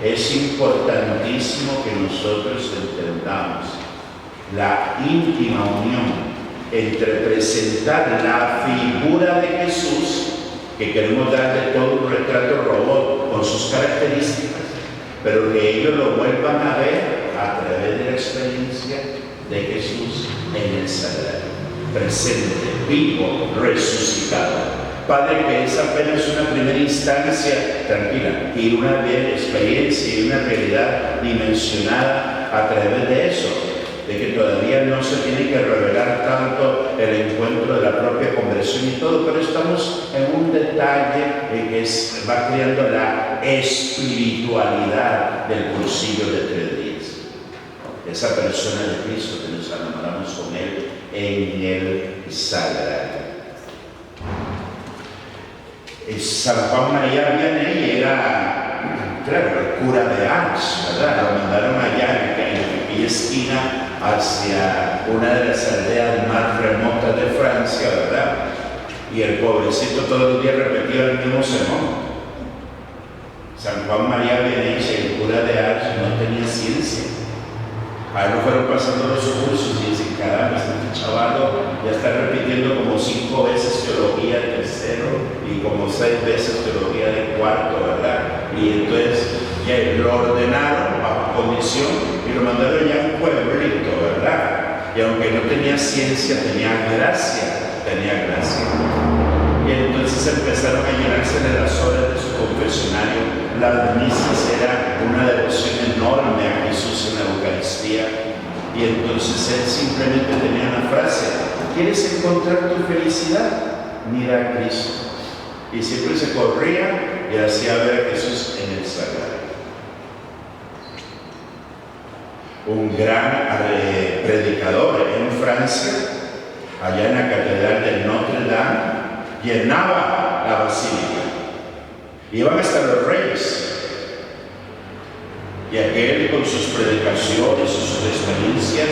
Es importantísimo que nosotros entendamos la íntima unión entre presentar la figura de Jesús, que queremos darle todo un retrato robot con sus características, pero que ellos lo vuelvan a ver a través de la experiencia de Jesús en el sagrario, presente, vivo, resucitado. Padre, que es apenas una primera instancia, tranquila, y una experiencia y una realidad dimensionada a través de eso, de que todavía no se tiene que revelar tanto el encuentro de la propia conversión y todo, pero estamos en un detalle que va creando la espiritualidad del cursillo de 3 días. Esa persona de Cristo que nos enamoramos con Él en el sagrario. San Juan María Vianney era, claro, el cura de Ars, ¿verdad? Lo mandaron allá en aquella esquina hacia una de las aldeas más remotas de Francia, ¿verdad? Y el pobrecito todos los días repetía el mismo sermón. San Juan María Vianney, el cura de Ars, no tenía ciencia. Ahí lo fueron pasando los cursos y dicen: caramba, este chavalo ya está repitiendo como 5 veces teología de tercero y como 6 veces teología de cuarto, ¿verdad? Y entonces ya lo ordenaron bajo condición y lo mandaron ya a un pueblito, ¿verdad? Y aunque no tenía ciencia, tenía gracia. Y entonces empezaron a llenarse de las horas de su confesionario. Las misas era una devoción enorme a Jesús en la Eucaristía. Y entonces él simplemente tenía una frase: ¿quieres encontrar tu felicidad? Mira a Cristo. Y siempre se corría y hacía ver a Jesús en el sagrario. Un gran predicador en Francia, allá en la catedral de Notre Dame, llenaba la basílica. Iban hasta los reyes. Y aquel, con sus predicaciones y sus experiencias,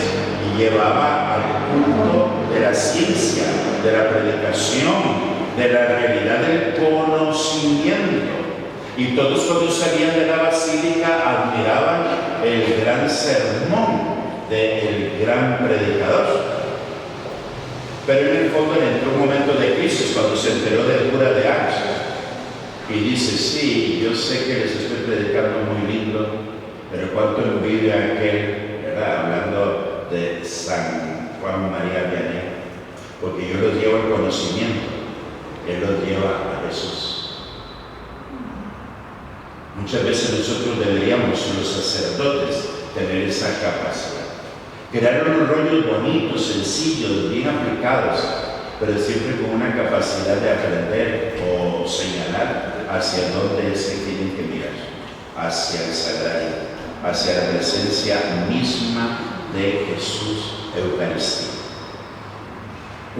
llevaba al culto de la ciencia, de la predicación, de la realidad del conocimiento. Y todos cuando salían de la basílica admiraban el gran sermón del gran predicador. Pero en el fondo le entró un momento de crisis cuando se enteró del cura de Ars. Y dice: sí, yo sé que les estoy predicando muy lindo, pero cuánto envidia aquel, ¿verdad? Hablando de San Juan María Vianney, porque yo los llevo al conocimiento, él los lleva a Jesús. Muchas veces nosotros deberíamos, los sacerdotes, tener esa capacidad. Crear unos rollos bonitos, sencillos, bien aplicados, pero siempre con una capacidad de aprender o señalar hacia dónde es que tienen que mirar, hacia el sagrario, hacia la presencia misma de Jesús Eucaristía.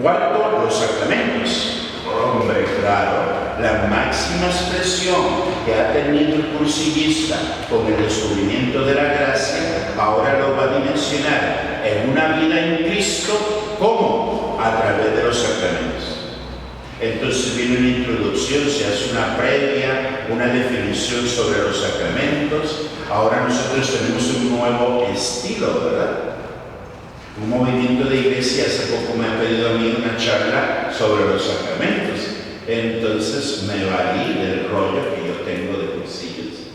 Cuarto, los sacramentos. Hombre, claro, La máxima expresión que ha tenido el cursillista con el descubrimiento de la gracia, ahora lo va a dimensionar en una vida en Cristo. ¿Cómo? A través de los sacramentos. Entonces viene una introducción, se hace una previa, una definición sobre los sacramentos. Ahora nosotros tenemos un nuevo estilo, ¿verdad? Un movimiento de iglesia. Hace poco me ha pedido a mí una charla sobre los sacramentos. Entonces me valí del rollo que yo tengo de cursillos,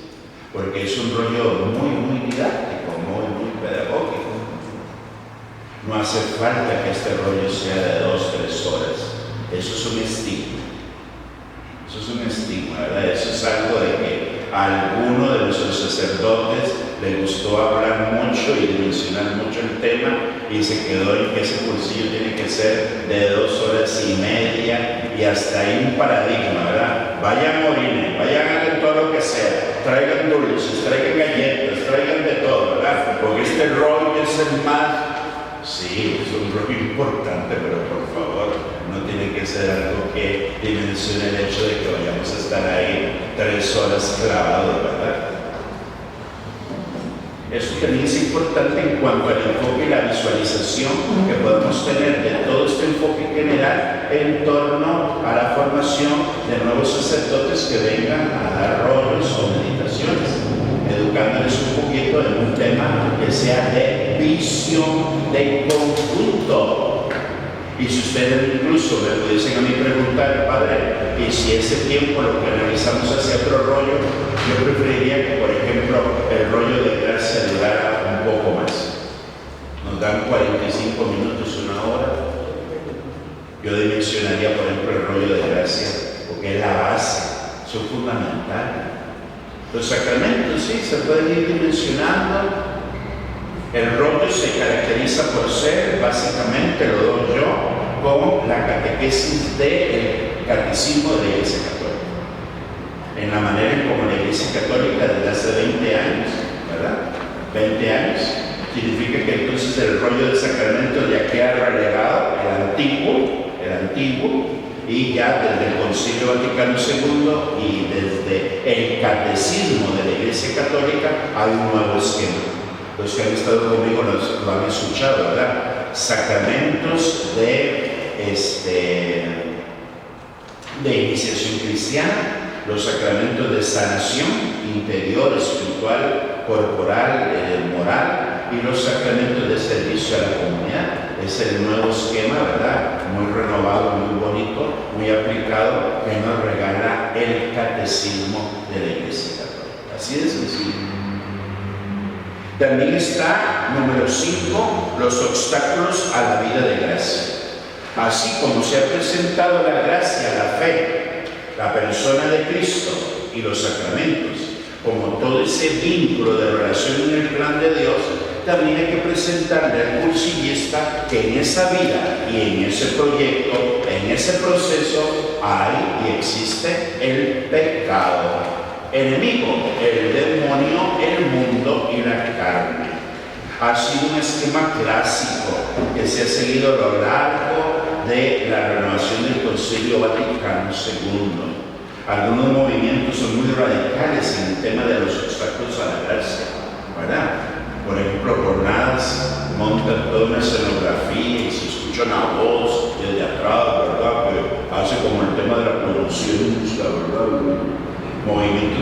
porque es un rollo muy didáctico, muy pedagógico. No hace falta que este rollo sea de 2-3 horas. Eso es un estigma. Eso es un estigma, ¿verdad? Eso es algo de que a alguno de nuestros sacerdotes le gustó hablar mucho y dimensionar mucho el tema y se quedó en que ese cursillo tiene que ser de 2 horas y media y hasta ahí un paradigma, ¿verdad? Vayan a orines, vayan a hacer todo lo que sea, traigan dulces, traigan galletas, traigan de todo, ¿verdad? Porque este rollo es el más... Sí, es un rollo importante, pero por favor, no tiene que ser algo que dimensione el hecho de que vayamos a estar ahí 3 horas clavados, ¿verdad? Eso también es importante en cuanto al enfoque y la visualización que podemos tener de todo este enfoque general en torno a la formación de nuevos sacerdotes que vengan a dar rollos o meditaciones, educándoles un poquito en un tema que sea de visión de conjunto. Y si ustedes incluso me pudiesen a mí preguntar, padre, y si ese tiempo lo canalizamos hacia otro rollo, yo preferiría que, por ejemplo, el rollo de gracia durara un poco más. Nos dan 45 minutos, 1 hora. Yo dimensionaría, por ejemplo, el rollo de gracia, porque es la base, son fundamentales. Los sacramentos, sí, se pueden ir dimensionando. El rollo se caracteriza por ser, básicamente, lo doy yo, con la catequesis del catecismo de la Iglesia Católica. En la manera en como la Iglesia Católica desde hace 20 años, ¿verdad? 20 años, significa que entonces el rollo del sacramento ya queda relegado, el antiguo, y ya desde el Concilio Vaticano II y desde el catecismo de la Iglesia Católica hay un nuevo esquema. Los que han estado conmigo lo han escuchado, ¿verdad? Sacramentos de iniciación cristiana, los sacramentos de sanación interior, espiritual, corporal, moral, y los sacramentos de servicio a la comunidad. Es el nuevo esquema, ¿verdad? Muy renovado, muy bonito, muy aplicado, que nos regala el catecismo de la Iglesia Católica. Así de sencillo. También está, número 5, los obstáculos a la vida de gracia. Así como se ha presentado la gracia, la fe, la persona de Cristo y los sacramentos, como todo ese vínculo de relación en el plan de Dios, también hay que presentarle al cursillista que en esa vida y en ese proyecto, en ese proceso, hay y existe el pecado. Enemigo, el demonio, el mundo y la carne. Ha sido un esquema clásico que se ha seguido a lo largo de la renovación del Concilio Vaticano II. Algunos movimientos son muy radicales en el tema de los obstáculos a la gracia, ¿verdad? Por ejemplo, jornadas montan toda una escenografía y se escucha una voz desde atrás, ¿verdad? Que hace como el tema de la promoción, ¿verdad? Movimiento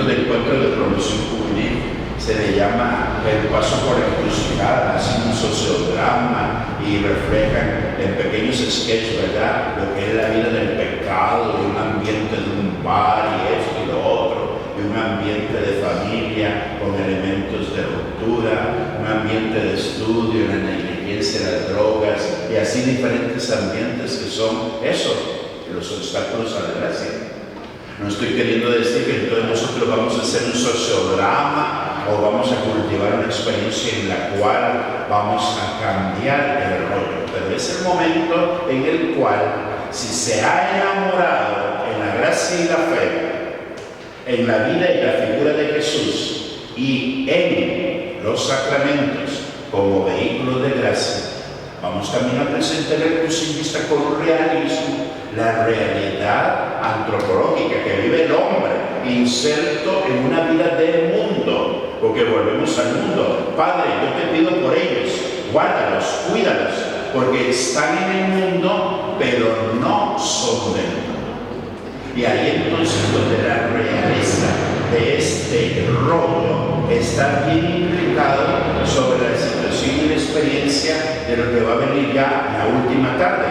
de encuentro de promoción juvenil, se le llama el paso por la encrucijada, así un sociodrama, y reflejan en pequeños sketches, ¿verdad?, lo que es la vida del pecado, y un ambiente de un bar y esto y lo otro, y un ambiente de familia con elementos de ruptura, un ambiente de estudio, la negligencia, las drogas, y así diferentes ambientes que son eso, los obstáculos a la gracia. No estoy queriendo decir que entonces nosotros vamos a hacer un sociodrama o vamos a cultivar una experiencia en la cual vamos a cambiar el rollo, pero es el momento en el cual, si se ha enamorado en la gracia y la fe, en la vida y la figura de Jesús y en los sacramentos como vehículos de gracia, Vamos camino al presente reclusivista con un realismo, la realidad antropológica que vive el hombre, inserto en una vida del mundo, porque volvemos al mundo. Padre, yo te pido por ellos, guárdalos, cuídalos, porque están en el mundo, pero no son del mundo. Y ahí entonces donde la realeza de este rollo está bien implicado sobre la situación y la experiencia de lo que va a venir ya la última tarde,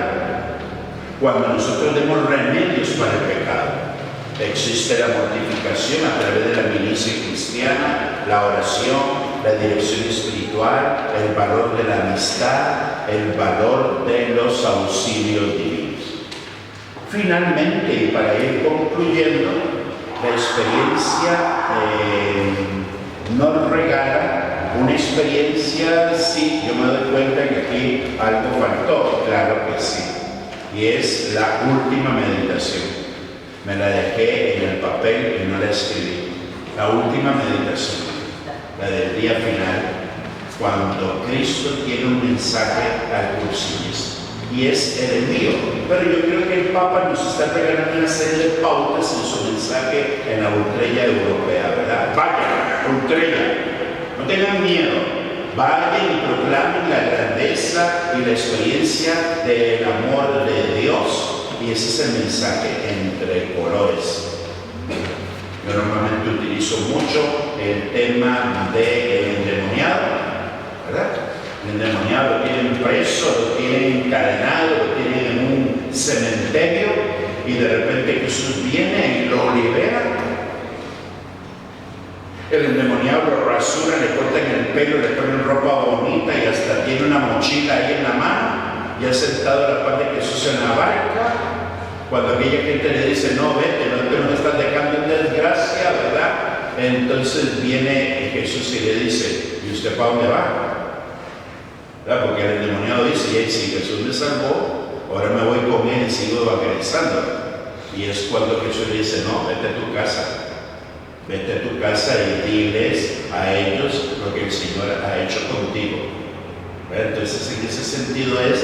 cuando nosotros demos remedios para el pecado. Existe la mortificación a través de la milicia cristiana, la oración, la dirección espiritual, el valor de la amistad, el valor de los auxilios divinos. Finalmente, y para ir concluyendo, la experiencia nos regala una experiencia, sí, yo me doy cuenta que aquí algo faltó, claro que sí, y es la última meditación. Me la dejé en el papel y no la escribí. La última meditación, la del día final, cuando Cristo tiene un mensaje al cursilista. Y es el envío. Pero yo creo que el Papa nos está regalando una serie de pautas en su mensaje en la ultrella europea, ¿verdad? Vayan, ultrella, no tengan miedo, vayan y proclamen la grandeza y la experiencia del amor de Dios. Y ese es el mensaje entre colores. Yo normalmente utilizo mucho el tema del endemoniado, ¿verdad? El endemoniado lo tienen preso, lo tienen encadenado, lo tienen en un cementerio y de repente Jesús viene y lo libera. El endemoniado lo rasura, le cortan el pelo, le ponen ropa bonita y hasta tiene una mochila ahí en la mano. Ya sentado a la par de Jesús en la barca, cuando aquella gente le dice, no, vete, no te nos estás dejando en desgracia, ¿verdad? Entonces viene Jesús y le dice, ¿y usted para dónde va? ¿Verdad? Porque el endemoniado dice, y si Jesús me salvó, ahora me voy con él y sigo evangelizando. Y es cuando Jesús le dice, no, vete a tu casa. Vete a tu casa y diles a ellos lo que el Señor ha hecho contigo. Entonces, en ese sentido es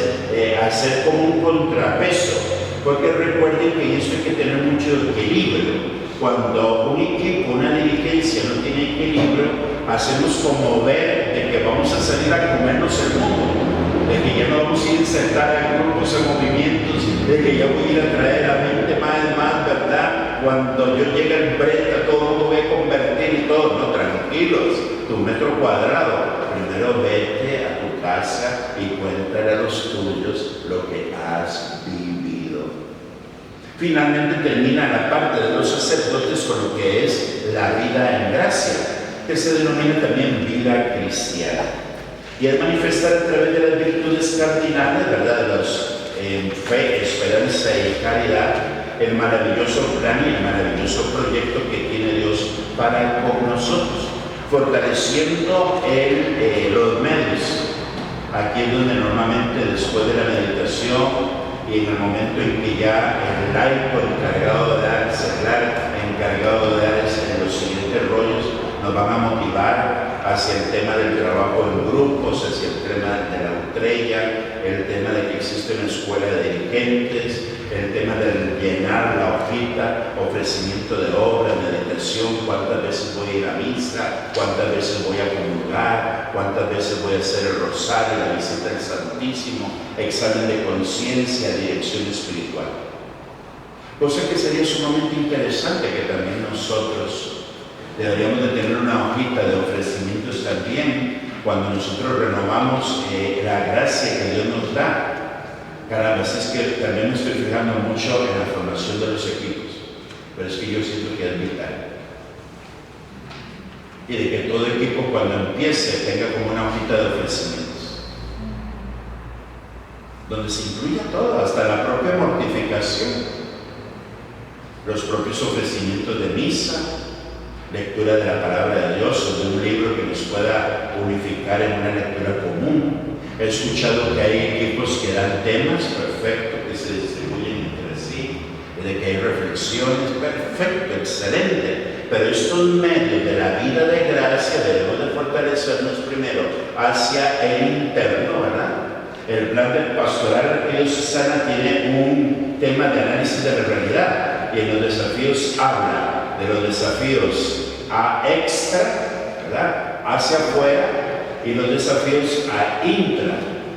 hacer como un contrapeso, porque recuerden que en esto hay que tener mucho equilibrio. Cuando un equipo, una dirigencia no tiene equilibrio, hacemos como ver de que vamos a salir a comernos el mundo, de que ya no vamos a ir a insertar en grupos, en movimientos, de que ya voy a ir a traer a 20 más, ¿verdad? Cuando yo llegue al Breta, todo el mundo voy a convertir y todo. No, tranquilos, tu metro cuadrado. Primero vete a tu casa y cuéntale a los tuyos lo que has vivido. Finalmente termina la parte de los sacerdotes con lo que es la vida en gracia, que se denomina también vida cristiana. Y es manifestar a través de las virtudes cardinales, ¿verdad? De los fe, esperanza y caridad, el maravilloso plan y el maravilloso proyecto que tiene Dios para con nosotros, fortaleciendo los medios. Aquí es donde normalmente después de la meditación y en el momento en que ya el laico encargado de dar, el seglar encargado de dar en los siguientes rollos, nos van a motivar hacia el tema del trabajo en grupos, hacia el tema de la ultrella, el tema de que existe una escuela de dirigentes, el tema de llenar la hojita, ofrecimiento de obra, meditación, cuántas veces voy a ir a misa, cuántas veces voy a comulgar, cuántas veces voy a hacer el rosario, la visita al Santísimo, examen de conciencia, dirección espiritual. Cosa que sería sumamente interesante que también nosotros deberíamos de tener una hojita de ofrecimientos también cuando nosotros renovamos la gracia que Dios nos da. Cada vez es que también me estoy fijando mucho en la formación de los equipos, pero es que yo siento que es vital. Y de que todo equipo cuando empiece tenga como una hojita de ofrecimientos, donde se incluya todo, hasta la propia mortificación, los propios ofrecimientos de misa, lectura de la palabra de Dios o de un libro que nos pueda unificar en una lectura común. He escuchado que hay equipos que dan temas, perfecto, que se distribuyen entre sí, de que hay reflexiones, perfecto, excelente, pero estos medios de la vida de gracia debemos de fortalecernos primero hacia el interno, ¿verdad? El plan de pastoral arquidiocesana tiene un tema de análisis de la realidad y en los desafíos habla de los desafíos a extra, ¿verdad?, hacia afuera, y los desafíos a intra,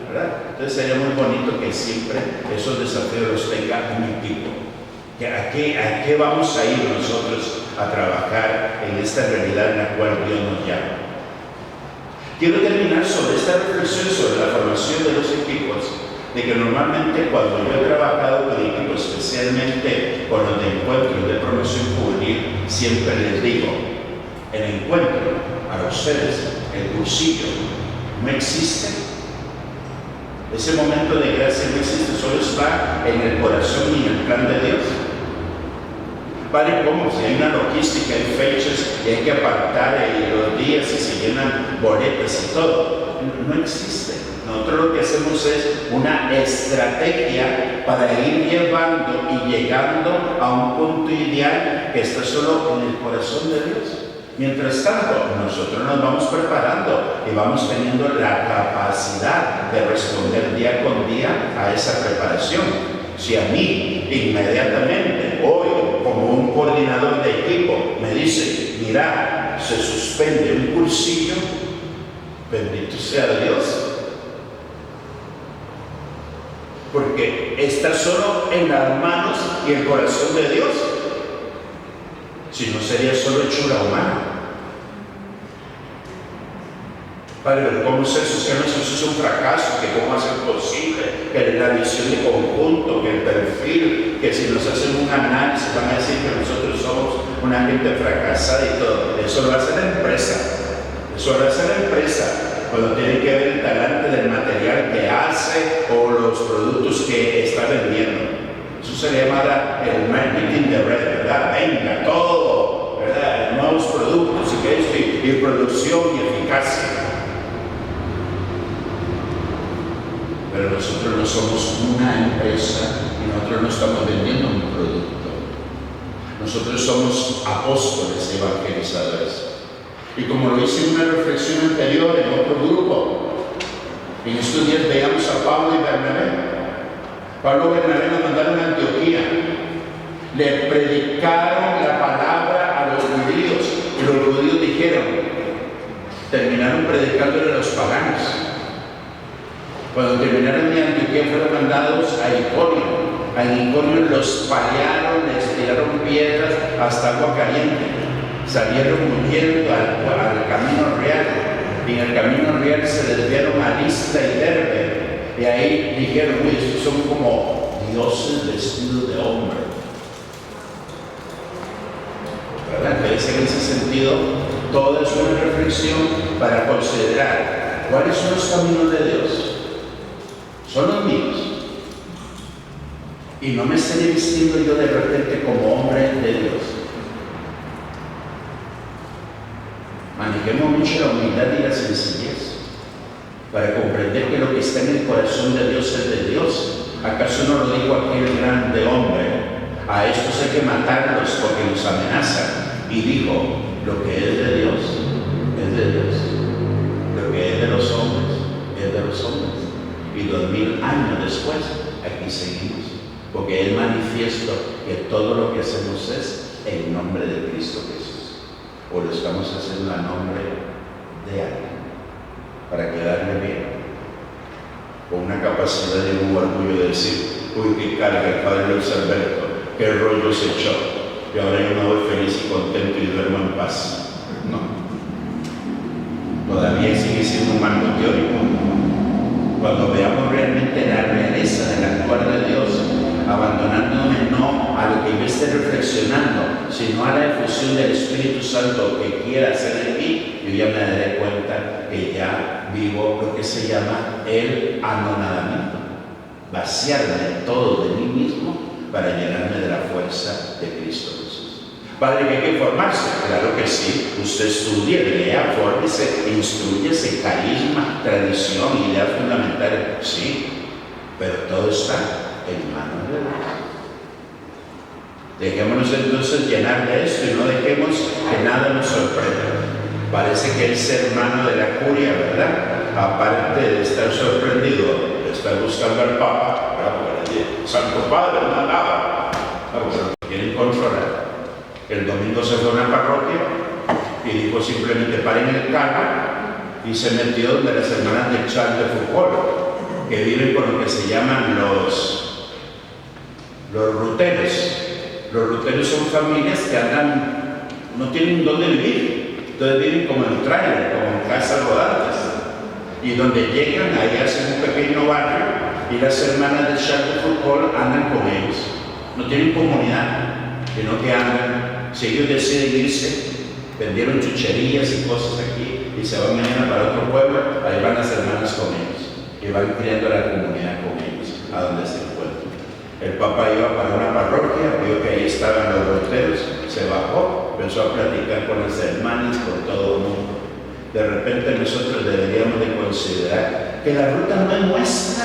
¿verdad? Entonces sería muy bonito que siempre esos desafíos los tenga un equipo. ¿A qué vamos a ir nosotros a trabajar en esta realidad en la cual Dios nos llama? Quiero terminar sobre esta reflexión sobre la formación de los equipos, de que normalmente cuando yo he trabajado con equipos, especialmente con los de encuentros de promoción juvenil, siempre les digo, el encuentro para ustedes, el cursillo, no existe. Ese momento de gracia no existe, solo está en el corazón y en el plan de Dios. Padre, ¿cómo? Si hay una logística, hay fechas, y hay que apartar los días y se llenan boletas y todo. No existe. Nosotros lo que hacemos es una estrategia para ir llevando y llegando a un punto ideal que está solo en el corazón de Dios. Mientras tanto, nosotros nos vamos preparando y vamos teniendo la capacidad de responder día con día a esa preparación. Si a mí, inmediatamente, hoy, como un coordinador de equipo, me dice, mira, se suspende un cursillo, bendito sea Dios. Porque está solo en las manos y el corazón de Dios. Si no, sería solo hechura humana. Padre, pero ¿cómo es eso? Eso es un fracaso, que cómo hacer posible, que la visión de conjunto, que el perfil, que si nos hacen un análisis van a decir que nosotros somos una gente fracasada y todo. Eso lo hace la empresa. Eso lo hace la empresa. Cuando tiene que ver el talante del material que hace o los productos que está vendiendo. Eso se le llama el marketing de red, ¿verdad? Venga, todo, ¿verdad? Nuevos productos y que esto, y producción y eficacia. Pero nosotros no somos una empresa y nosotros no estamos vendiendo un producto. Nosotros somos apóstoles y evangelizadores. Y como lo hice en una reflexión anterior en otro grupo, en estos días veíamos a Pablo y Bernabé. Pablo y Bernabé nos mandaron a Antioquía. Le predicaron la palabra a los judíos y los judíos dijeron, terminaron predicándole a los paganos. Cuando terminaron de Antioquía fueron mandados a Iconio. A Iconio los palearon, les tiraron piedras hasta agua caliente. Salieron huyendo al camino real. Y en el camino real se desviaron a Listra y Derbe. Y ahí dijeron, uy, estos son como dioses vestidos de hombre. ¿Verdad? Entonces, en ese sentido, toda es una reflexión para considerar cuáles son los caminos de Dios. Son los míos. Y no me estaré vistiendo yo de repente como hombre de Dios. Manejemos mucho la humildad y la sencillez para comprender que lo que está en el corazón de Dios es de Dios. ¿Acaso no lo dijo aquel grande hombre? A estos hay que matarlos porque los amenazan. Y dijo, lo que es de Dios, es de Dios. Lo que es de los hombres, es de los hombres. Y 2000 años después, aquí seguimos. Porque es manifiesto que todo lo que hacemos es en nombre de Cristo Jesús. O lo estamos haciendo a nombre de alguien, para quedarle bien, con una capacidad y un orgullo de decir, uy, qué carga el padre Luis Alberto, qué rollo se echó, y ahora yo me voy feliz y contento y duermo en paz. No. Todavía sigue siendo un marco teórico. Cuando veamos realmente la realeza del actuar de Dios, abandonándome no a lo que yo esté reflexionando, sino a la efusión del Espíritu Santo que quiera hacer en mí, yo ya me daré cuenta que ya vivo lo que se llama el anonadamiento. Vaciarme todo de mí mismo para llenarme de la fuerza de Cristo Jesús. Padre, que hay que formarse, claro que sí. Usted estudie, lea, fórmese, instrúyese, carisma, tradición, ideas fundamentales, sí, pero todo está en manos de Dios. Dejémonos entonces llenar de esto y no dejemos que nada nos sorprenda. Parece que el ser humano de la curia, ¿verdad?, aparte de estar sorprendido, está estar buscando al Papa, porque el Santo Padre no andaba, porque lo quieren controlar. El domingo se fue a una parroquia y dijo simplemente paren el carro y se metió donde las hermanas de Charles de Foucault, que viven con lo que se llaman los ruteros. Los ruteros son familias que andan, no tienen dónde vivir, entonces viven como en tráiler, como en casas rodantes, y donde llegan ahí hacen un pequeño barrio y las hermanas de Charles de Foucault andan con ellos. No tienen comunidad, sino que andan. Si ellos deciden irse, vendieron chucherías y cosas aquí y se van mañana para otro pueblo, ahí van las hermanas con ellos y van creando la comunidad con ellos a donde se encuentran. El Papa iba para una parroquia, vio que ahí estaban los roteros, se bajó, empezó a platicar con las hermanas, con todo el mundo. De repente nosotros deberíamos de considerar que la ruta no es nuestra.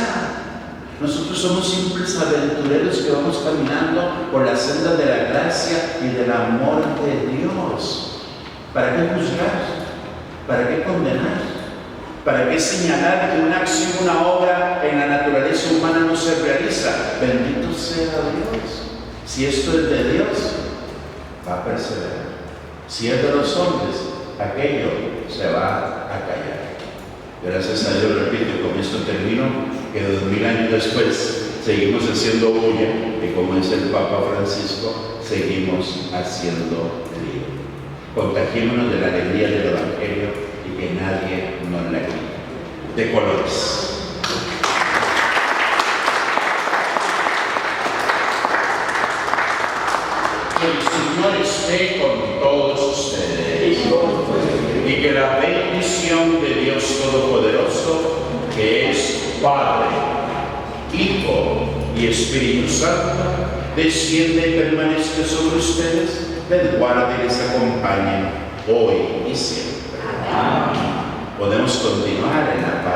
Nosotros somos simples aventureros que vamos caminando por la senda de la gracia y del amor de Dios. ¿Para qué juzgar? ¿Para qué condenar? ¿Para qué señalar que una acción, una obra en la naturaleza humana no se realiza? Bendito sea Dios. Si esto es de Dios, va a perseverar. Si es de los hombres, aquello se va a callar. Gracias a Dios, repito, y con esto termino, que 2000 años después seguimos haciendo bulla y como dice el Papa Francisco, seguimos haciendo lío. Contagiémonos de la alegría del Evangelio y que nadie nos la quite. De colores. El Señor esté con todos ustedes y que la bendición de Dios Todopoderoso, que es Padre, Hijo y Espíritu Santo, descienda y permanezca sobre ustedes, les guarde y les acompañe hoy y siempre. Amén. Podemos continuar en la paz.